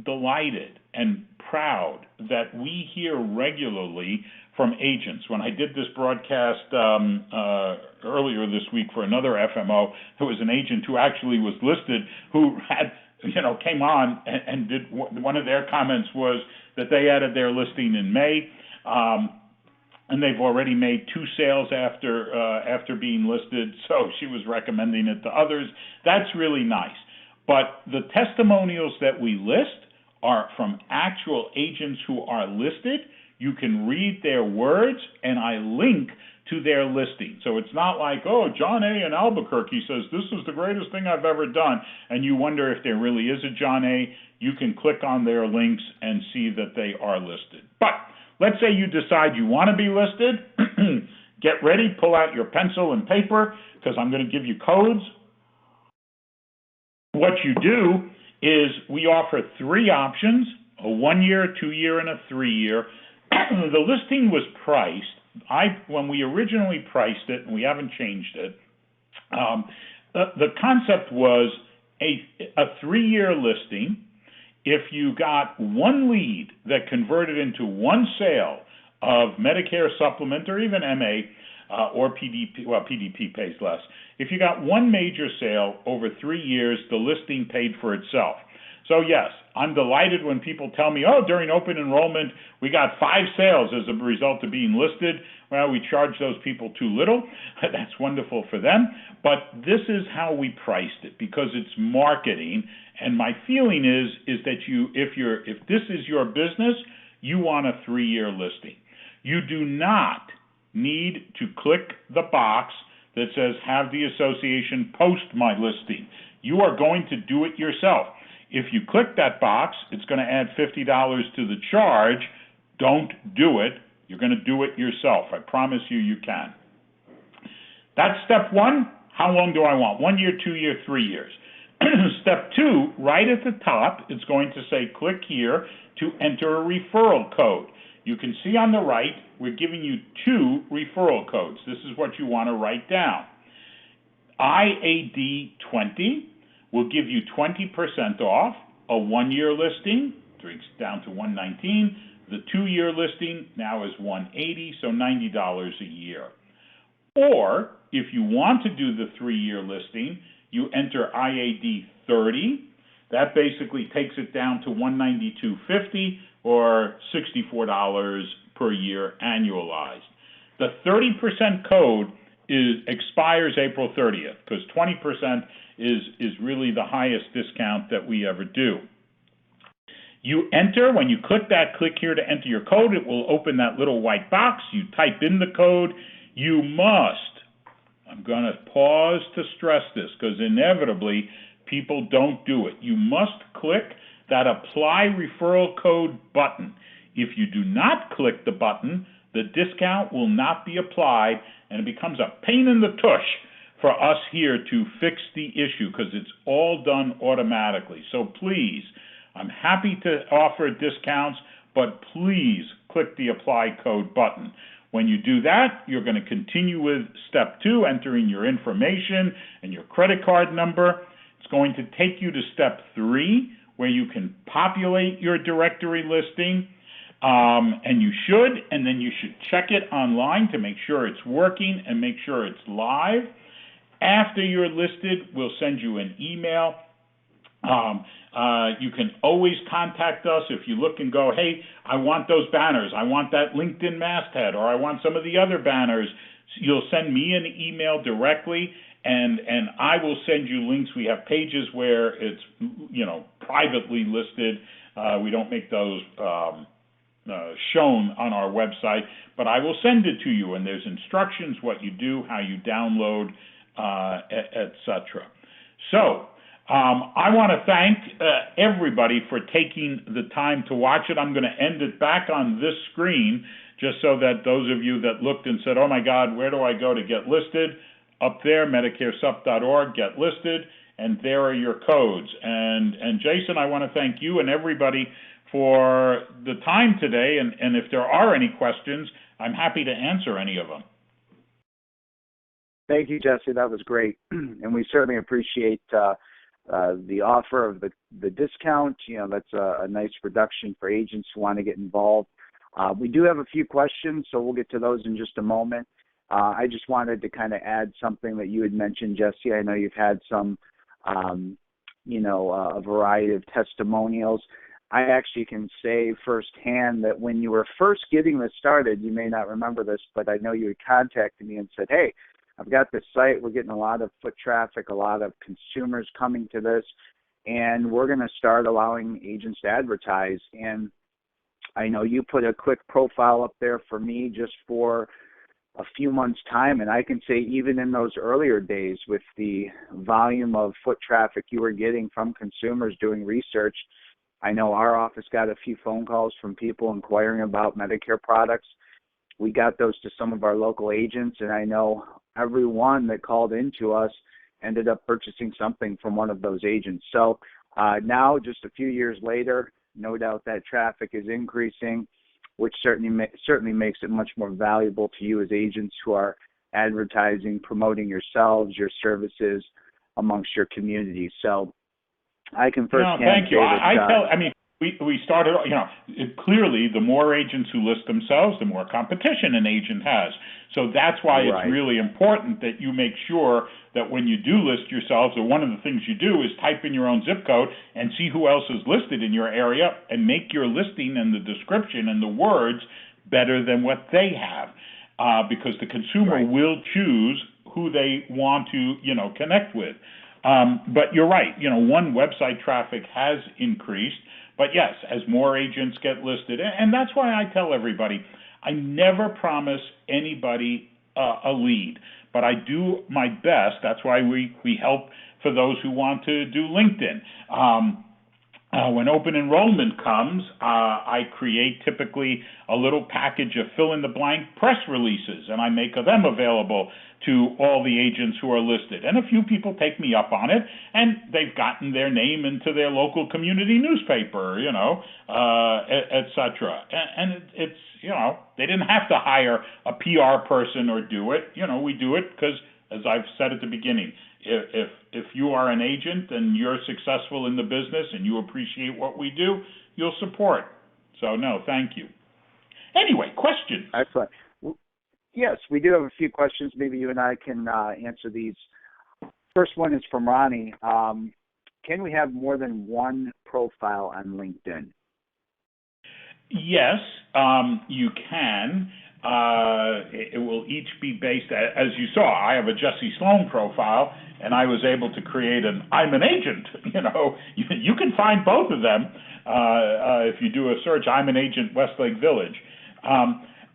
delighted and proud that we hear regularly from agents. When I did this broadcast earlier this week for another FMO, there was an agent who actually was listed who had, came on and did, one of their comments was that they added their listing in May, and they've already made 2 sales after being listed, so she was recommending it to others. That's really nice. But the testimonials that we list are from actual agents who are listed. You can read their words, and I link to their listing. So it's not like, John A. in Albuquerque says this is the greatest thing I've ever done, and you wonder if there really is a John A. You can click on their links and see that they are listed. But let's say you decide you want to be listed. Get ready, pull out your pencil and paper, because I'm going to give you codes. What you do is we offer 3 options, a 1-year, a 2-year, and a 3-year. The listing was priced. When we originally priced it, and we haven't changed it, the concept was a 3-year listing. If you got 1 lead that converted into 1 sale of Medicare supplement or even MA or PDP, well, PDP pays less. If you got 1 major sale over 3 years, the listing paid for itself. So yes, I'm delighted when people tell me, during open enrollment, we got 5 sales as a result of being listed. Well, we charge those people too little. That's wonderful for them. But this is how we priced it, because it's marketing. And my feeling is that if this is your business, you want a 3-year listing. You do not need to click the box that says have the association post my listing. You are going to do it yourself. If you click that box, it's going to add $50 to the charge. Don't do it. You're going to do it yourself. I promise you can. That's step 1. How long do I want? 1 year, 2 year, 3 years. Step 2, right at the top, it's going to say click here to enter a referral code. you can see on the right, we're giving you 2 referral codes. This is what you want to write down. IAD20 will give you 20% off a 1-year listing, down to $119. The 2-year listing now is $180, so $90 a year. Or if you want to do the 3-year listing, you enter IAD30. That basically takes it down to $192.50 or $64 per year annualized. The 30% code expires April 30th because 20% is really the highest discount that we ever do. You enter, when you click here to enter your code, it will open that little white box. You type in the code. You must, I'm going to pause to stress this because inevitably people don't do it. You must click that apply referral code button. If you do not click the button, the discount will not be applied and it becomes a pain in the tush for us here to fix the issue because it's all done automatically. So please, I'm happy to offer discounts, but please click the apply code button. When you do that, you're going to continue with step 2, entering your information and your credit card number. It's going to take you to step 3, where you can populate your directory listing, and you should, and then you should check it online to make sure it's working and make sure it's live. After you're listed, we'll send you an email. You can always contact us if you look and go, hey, I want those banners. I want that LinkedIn masthead, or I want some of the other banners. You'll send me an email directly, and I will send you links. We have pages where it's, privately listed. We don't make those shown on our website, but I will send it to you, and there's instructions, what you do, how you download, etc. So, I want to thank everybody for taking the time to watch it. I'm going to end it back on this screen just so that those of you that looked and said, oh my God, where do I go to get listed? Up there, MedicareSup.org, get listed, and there are your codes. And Jason, I want to thank you and everybody for the time today, and if there are any questions, I'm happy to answer any of them. Thank you, Jesse. That was great. And we certainly appreciate the offer of the discount. That's a nice reduction for agents who want to get involved. We do have a few questions, so we'll get to those in just a moment. I just wanted to kind of add something that you had mentioned, Jesse. I know you've had some, a variety of testimonials. I actually can say firsthand that when you were first getting this started, you may not remember this, but I know you had contacted me and said, hey, I've got this site. We're getting a lot of foot traffic, a lot of consumers coming to this, and we're going to start allowing agents to advertise. And I know you put a quick profile up there for me just for a few months' time, and I can say even in those earlier days with the volume of foot traffic you were getting from consumers doing research, I know our office got a few phone calls from people inquiring about Medicare products. We got those to some of our local agents, and I know everyone that called into us ended up purchasing something from one of those agents. So now, just a few years later, no doubt that traffic is increasing, which certainly makes it much more valuable to you as agents who are advertising, promoting yourselves, your services amongst your community. So I can firsthand thank you. say we started, clearly the more agents who list themselves, the more competition an agent has. So that's why it's really important that you make sure that when you do list yourselves, or one of the things you do is type in your own zip code and see who else is listed in your area and make your listing and the description and the words better than what they have. Because the consumer will choose who they want to, connect with. But you're right, one, website traffic has increased. But yes, as more agents get listed, and that's why I tell everybody, I never promise anybody a lead, but I do my best. That's why we help for those who want to do LinkedIn. When open enrollment comes, I create typically a little package of fill-in-the-blank press releases, and I make them available to all the agents who are listed. And a few people take me up on it, and they've gotten their name into their local community newspaper, et cetera. And it's, they didn't have to hire a PR person or do it. We do it because, as I've said at the beginning, if you are an agent and you're successful in the business and you appreciate what we do, you'll support. So, no, thank you. Anyway, questions? Excellent. Yes, we do have a few questions. Maybe you and I can answer these. First one is from Ronnie. Can we have more than one profile on LinkedIn? Yes, you can. It will each be based, as you saw, I have a Jesse Sloan profile, and I was able to create I'm an agent. You can find both of them if you do a search, I'm an agent, Westlake Village.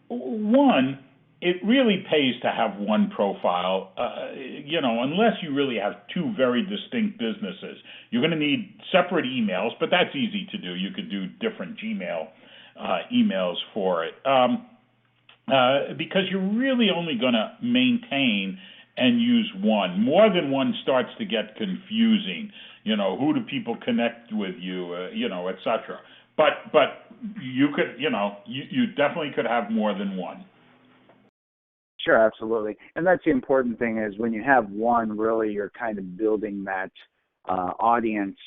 One, it really pays to have one profile, unless you really have two very distinct businesses. You're going to need separate emails, but that's easy to do. You could do different Gmail emails for it. Because you're really only going to maintain and use one. More than one starts to get confusing. Who do people connect with you, et cetera. But you could, you definitely could have more than one. Sure, absolutely. And that's the important thing is when you have one, really you're kind of building that audience.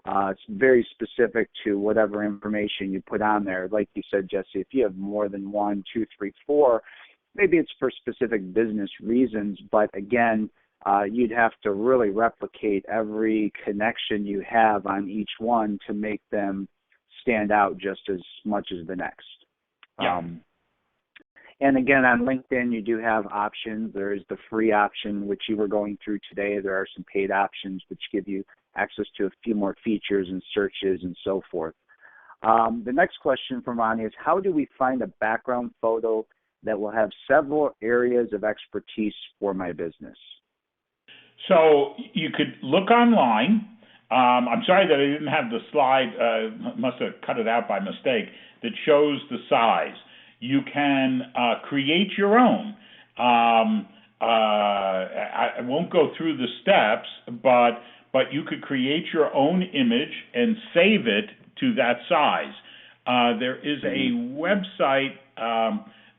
It's very specific to whatever information you put on there. Like you said, Jesse, if you have more than 1, 2, 3, 4, maybe it's for specific business reasons. But again, you'd have to really replicate every connection you have on each one to make them stand out just as much as the next. Yeah. And again, on LinkedIn, you do have options. There is the free option, which you were going through today. There are some paid options, which give you access to a few more features and searches and so forth. The next question from Ronnie is, how do we find a background photo that will have several areas of expertise for my business? So you could look online. I'm sorry that I didn't have the slide, must have cut it out by mistake, that shows the size. You can create your own. I won't go through the steps, but you could create your own image and save it to that size. There is a website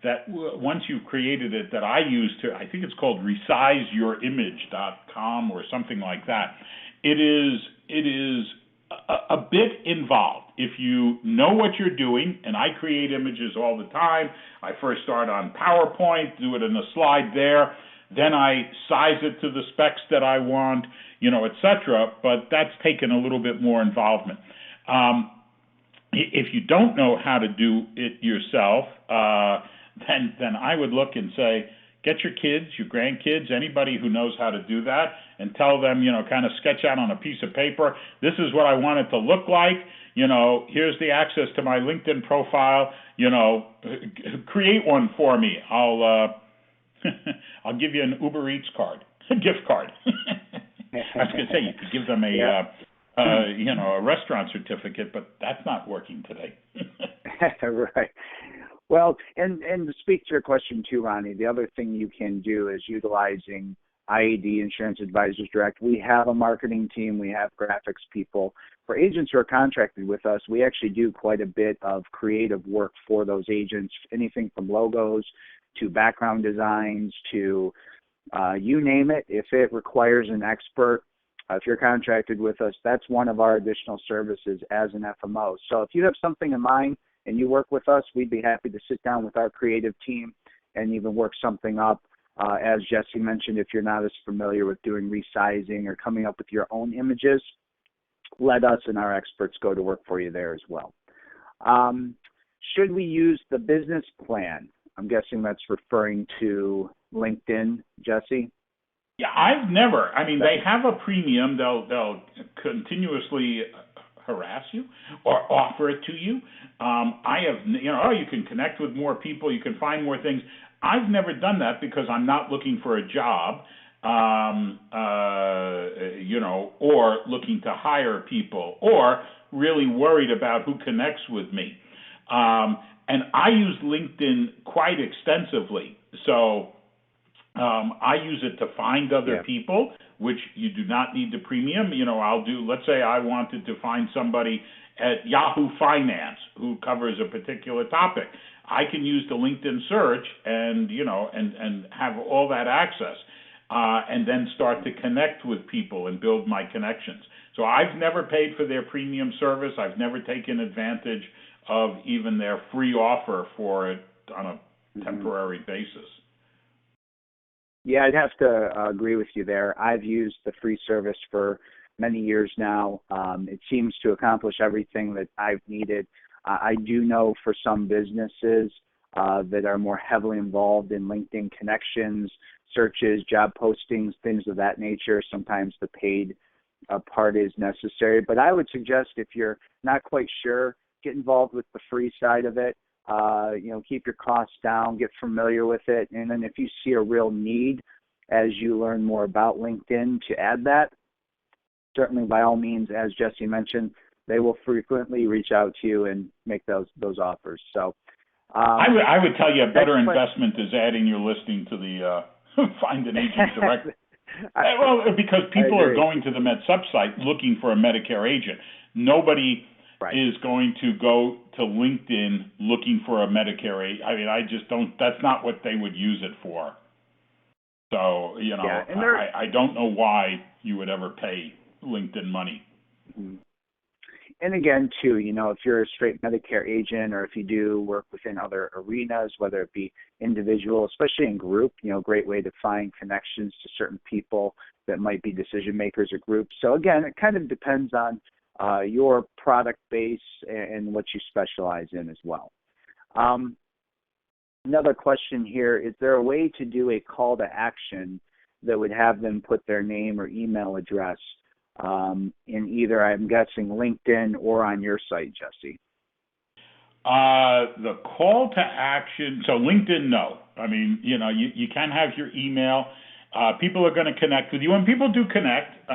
that once you've created it that I use I think it's called resizeyourimage.com or something like that. It is a bit involved. If you know what you're doing, and I create images all the time, I first start on PowerPoint, do it in a slide there, then I size it to the specs that I want, et cetera, but that's taken a little bit more involvement. If you don't know how to do it yourself, then I would look and say, get your kids, your grandkids, anybody who knows how to do that, and tell them, kind of sketch out on a piece of paper, this is what I want it to look like, here's the access to my LinkedIn profile, create one for me. I'll give you an Uber Eats card, a gift card. I was going to say, you could give them a restaurant certificate, but that's not working today. Right. Well, and to speak to your question too, Ronnie, the other thing you can do is utilizing IAD Insurance Advisors Direct. We have a marketing team. We have graphics people. For agents who are contracted with us, we actually do quite a bit of creative work for those agents, anything from logos to background designs to you name it. If it requires an expert, if you're contracted with us, that's one of our additional services as an FMO. So if you have something in mind and you work with us, we'd be happy to sit down with our creative team and even work something up. As Jesse mentioned, if you're not as familiar with doing resizing or coming up with your own images, let us and our experts go to work for you there as well. Should we use the business plan? I'm guessing that's referring to LinkedIn, Jesse? Yeah, I've never. They have a premium. They'll continuously harass you or offer it to you. You can connect with more people. You can find more things. I've never done that because I'm not looking for a job, or looking to hire people, or really worried about who connects with me. And I use LinkedIn quite extensively. So I use it to find other people, which you do not need the premium. Let's say I wanted to find somebody at Yahoo Finance who covers a particular topic. I can use the LinkedIn search and have all that access, and then start to connect with people and build my connections. So I've never paid for their premium service. I've never taken advantage of even their free offer for it on a temporary basis. Yeah, I'd have to agree with you there. I've used the free service for many years now. It seems to accomplish everything that I've needed. I do know for some businesses that are more heavily involved in LinkedIn connections, searches, job postings, things of that nature, sometimes the paid part is necessary. But I would suggest if you're not quite sure, get involved with the free side of it. Keep your costs down, get familiar with it, and then if you see a real need as you learn more about LinkedIn to add that, certainly by all means, as Jesse mentioned, they will frequently reach out to you and make those offers. So I would tell you a better investment is adding your listing to the Find an Agent Direct. Because people are going to the MedSup site looking for a Medicare agent. Nobody is going to go to LinkedIn looking for a Medicare agent. I mean, I just don't. That's not what they would use it for. So I don't know why you would ever pay LinkedIn money. And again, too, if you're a straight Medicare agent or if you do work within other arenas, whether it be individual, especially in group, great way to find connections to certain people that might be decision makers or groups. So again, it kind of depends on your product base and what you specialize in as well. Another question here, is there a way to do a call to action that would have them put their name or email address in either, I'm guessing, LinkedIn or on your site, Jesse? The call to action, so LinkedIn, no. I mean, you can have your email. People are going to connect with you, and people do connect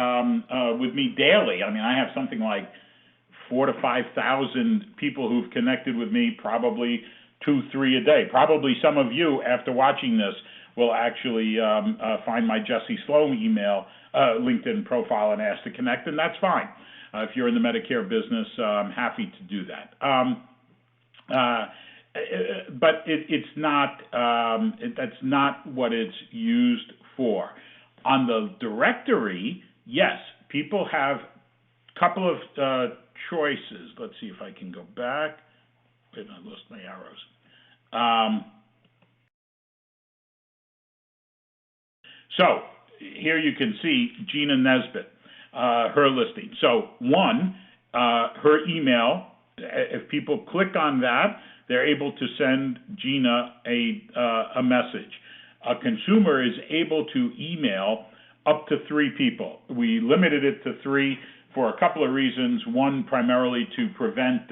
with me daily. I mean, I have something like 4,000 to 5,000 people who've connected with me, probably 2-3 a day. Probably some of you, after watching this, will actually find my Jesse Sloan email, LinkedIn profile, and ask to connect, and that's fine. If you're in the Medicare business, I'm happy to do that. But it's not. That's not what it's used for. On the directory, yes, people have a couple of choices. Let's see if I can go back. Wait, I lost my arrows. So here you can see Gina Nesbitt, her listing. So one, her email. If people click on that, they're able to send Gina a message. A consumer is able to email up to 3 people. We limited it to 3 for a couple of reasons. One, primarily to prevent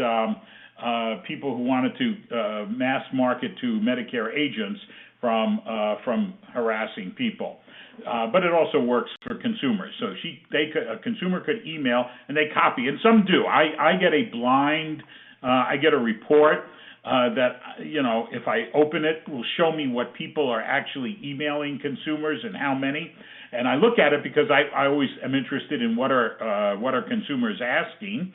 people who wanted to mass market to Medicare agents from harassing people. But it also works for consumers. So a consumer could email and they copy, and some do. I get I get a report that, if I open it, will show me what people are actually emailing consumers and how many. And I look at it because I always am interested in what are consumers asking,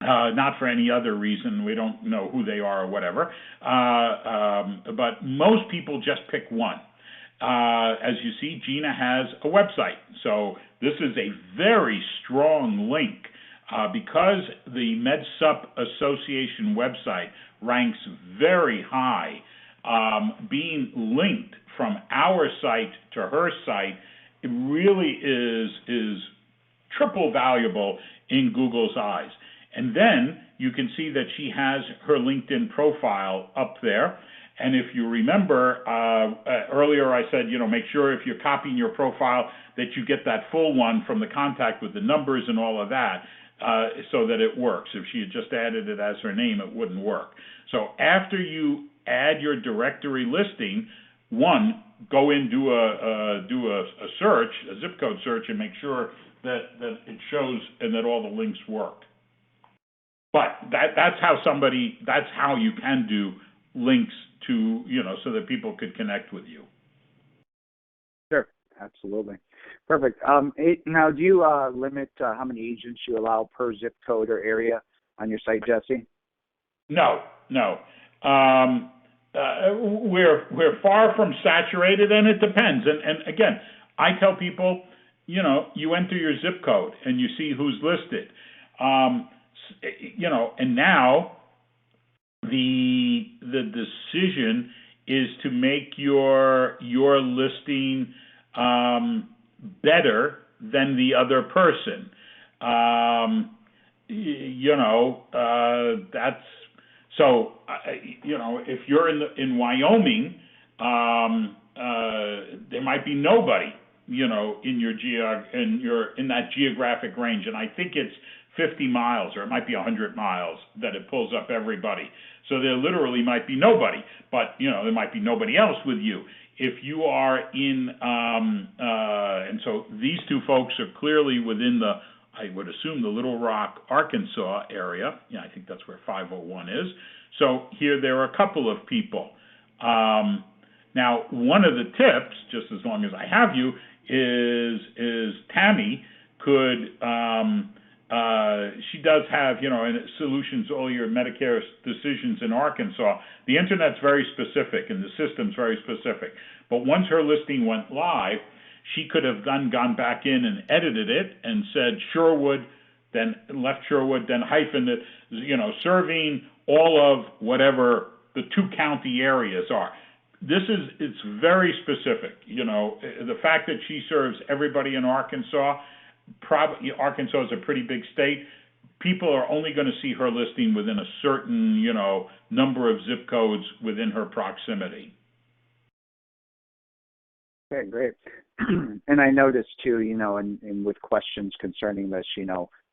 not for any other reason. We don't know who they are or whatever. But most people just pick one. As you see, Gina has a website. So this is a very strong link because the MedSup Association website ranks very high. Being linked from our site to her site, it really is triple valuable in Google's eyes. And then you can see that she has her LinkedIn profile up there. And if you remember, earlier I said, make sure if you're copying your profile that you get that full one from the contact with the numbers and all of that, so that it works. If she had just added it as her name, it wouldn't work. So after you add your directory listing, one, go in, do a search, a zip code search, and make sure that it shows and that all the links work. But that's how you can do links to, so that people could connect with you. Sure, absolutely. Perfect. Now, do you limit how many agents you allow per zip code or area on your site, Jesse? No. We're far from saturated, and it depends. And again, I tell people, you enter your zip code and you see who's listed. And now the decision is to make your listing better than the other person. That's so. If you're in Wyoming, there might be nobody, in that geographic range, and I think it's 50 miles, or it might be 100 miles that it pulls up everybody. So there literally might be nobody, but there might be nobody else with you. If you are in, and so these two folks are clearly within I would assume, the Little Rock, Arkansas area. Yeah, I think that's where 501 is. So here there are a couple of people. Now, one of the tips, just as long as I have you, is Tammy could. She does have, solutions, all your Medicare decisions in Arkansas. The internet's very specific and the system's very specific. But once her listing went live, she could have gone back in and edited it and said Sherwood, then left Sherwood, then hyphen it, serving all of whatever the 2 county areas are. It's very specific. The fact that she serves everybody in Arkansas. Arkansas is a pretty big state. People are only going to see her listing within a certain, number of zip codes within her proximity. Okay, great. And I noticed too, and with questions concerning this,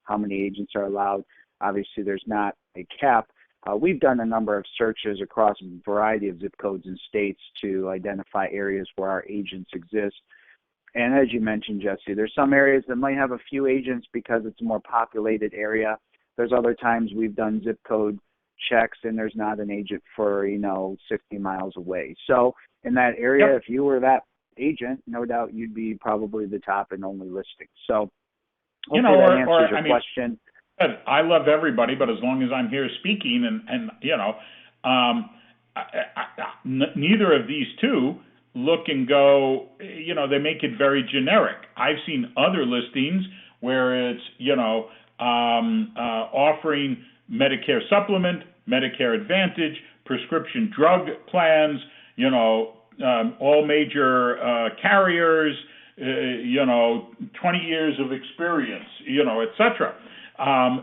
how many agents are allowed. Obviously, there's not a cap. We've done a number of searches across a variety of zip codes and states to identify areas where our agents exist. And as you mentioned, Jesse, there's some areas that might have a few agents because it's a more populated area. There's other times we've done zip code checks and there's not an agent for, 60 miles away. So in that area, If you were that agent, no doubt you'd be probably the top and only listing. So hopefully that answers your question. I love everybody, but as long as I'm here speaking and neither of these two look and go, they make it very generic. I've seen other listings where it's, offering Medicare supplement, Medicare Advantage, prescription drug plans, all major carriers, 20 years of experience, et cetera.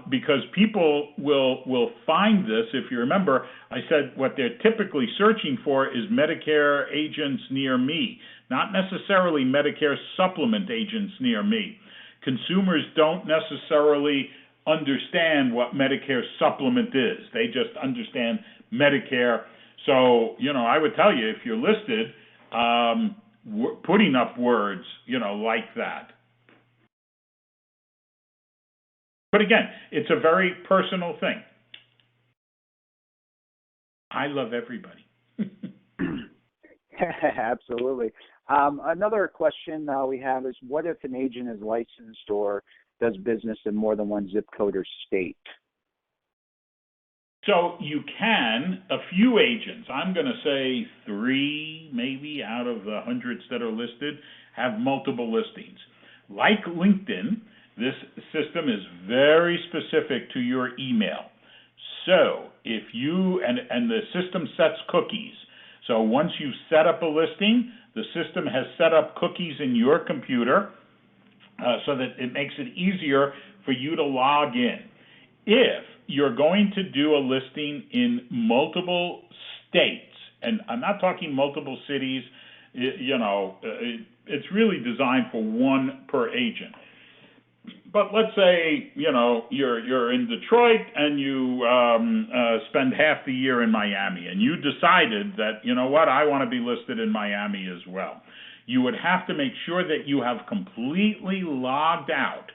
Because people will find this. If you remember, I said what they're typically searching for is Medicare agents near me, not necessarily Medicare supplement agents near me. Consumers don't necessarily understand what Medicare supplement is. They just understand Medicare. So, I would tell you, if you're listed, putting up words, like that. But again, it's a very personal thing. I love everybody. Absolutely. Another question we have is, what if an agent is licensed or does business in more than one zip code or state? So you can, a few agents, I'm going to say 3 maybe out of the hundreds that are listed, have multiple listings. Like LinkedIn, this system is very specific to your email. So if you, and the system sets cookies. So once you've set up a listing, the system has set up cookies in your computer so that it makes it easier for you to log in. If you're going to do a listing in multiple states, and I'm not talking multiple cities, it's really designed for one per agent. But let's say, you're in Detroit and you spend half the year in Miami, and you decided that, I want to be listed in Miami as well. You would have to make sure that you have completely logged out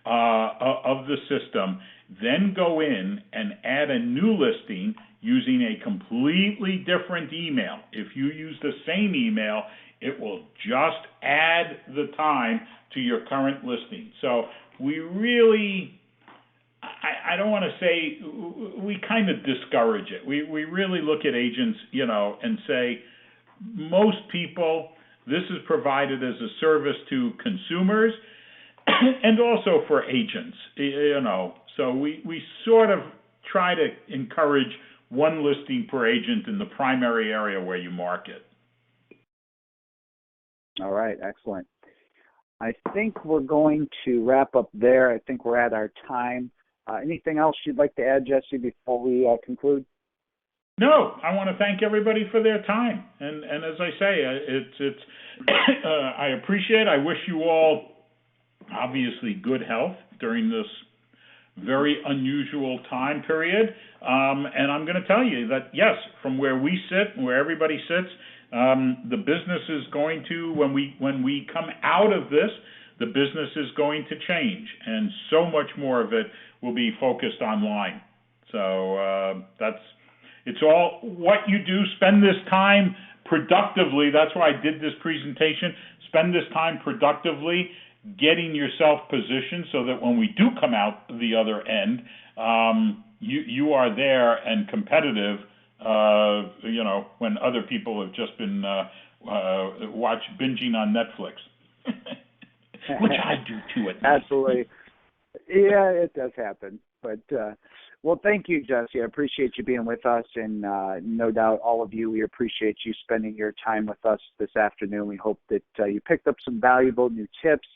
of the system, then go in and add a new listing using a completely different email. If you use the same email, it will just add the time to your current listing. So we really, I don't want to say, we kind of discourage it. We really look at agents, and say, most people, this is provided as a service to consumers and also for agents, So we sort of try to encourage one listing per agent in the primary area where you market. All right, excellent. I think we're going to wrap up there. I think we're at our time. Anything else you'd like to add, Jesse, before we conclude? No, I want to thank everybody for their time, and as I say, it's I appreciate it. I wish you all obviously good health during this very unusual time period. And I'm going to tell you that, yes, from where we sit and where everybody sits, the business is going to, when we come out of this, the business is going to change, and so much more of it will be focused online. So it's all what you do. Spend this time productively. That's why I did this presentation. Spend this time productively, getting yourself positioned so that when we do come out the other end, you are there and competitive, when other people have just been binging on Netflix, which I do too at night. Absolutely. Yeah, it does happen. But, well, thank you, Jesse. I appreciate you being with us, and no doubt all of you, we appreciate you spending your time with us this afternoon. We hope that you picked up some valuable new tips.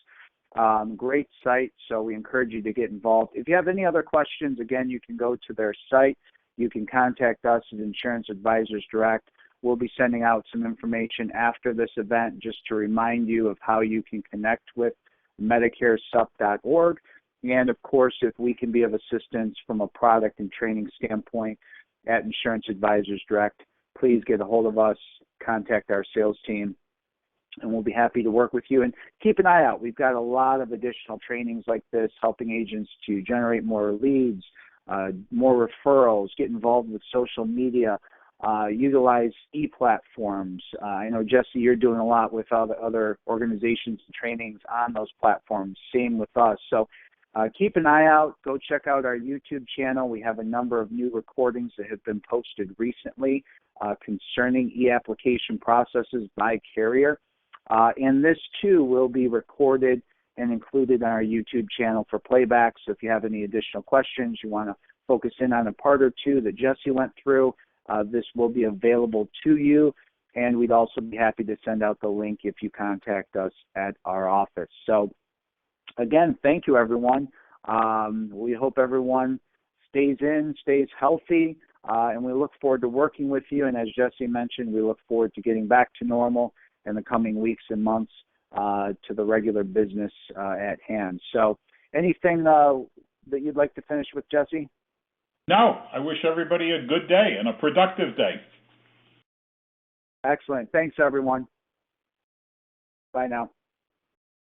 Great site, so we encourage you to get involved. If you have any other questions, again, you can go to their site. You can contact us at Insurance Advisors Direct. We'll be sending out some information after this event just to remind you of how you can connect with MedicareSup.org. And, of course, if we can be of assistance from a product and training standpoint at Insurance Advisors Direct, please get a hold of us, contact our sales team, and we'll be happy to work with you. And keep an eye out. We've got a lot of additional trainings like this, helping agents to generate more leads, more referrals, get involved with social media, utilize e-platforms. I know, Jesse, you're doing a lot with other organizations and trainings on those platforms. Same with us. So keep an eye out. Go check out our YouTube channel. We have a number of new recordings that have been posted recently concerning e-application processes by carrier. And this, too, will be recorded and included on our YouTube channel for playback. So if you have any additional questions, you want to focus in on a part or two that Jesse went through, this will be available to you. And we'd also be happy to send out the link if you contact us at our office. So, again, thank you, everyone. We hope everyone stays healthy, and we look forward to working with you. And as Jesse mentioned, we look forward to getting back to normal in the coming weeks and months to the regular business at hand. So anything that you'd like to finish with, Jesse? No, I wish everybody a good day and a productive day. Excellent. Thanks, everyone. Bye now.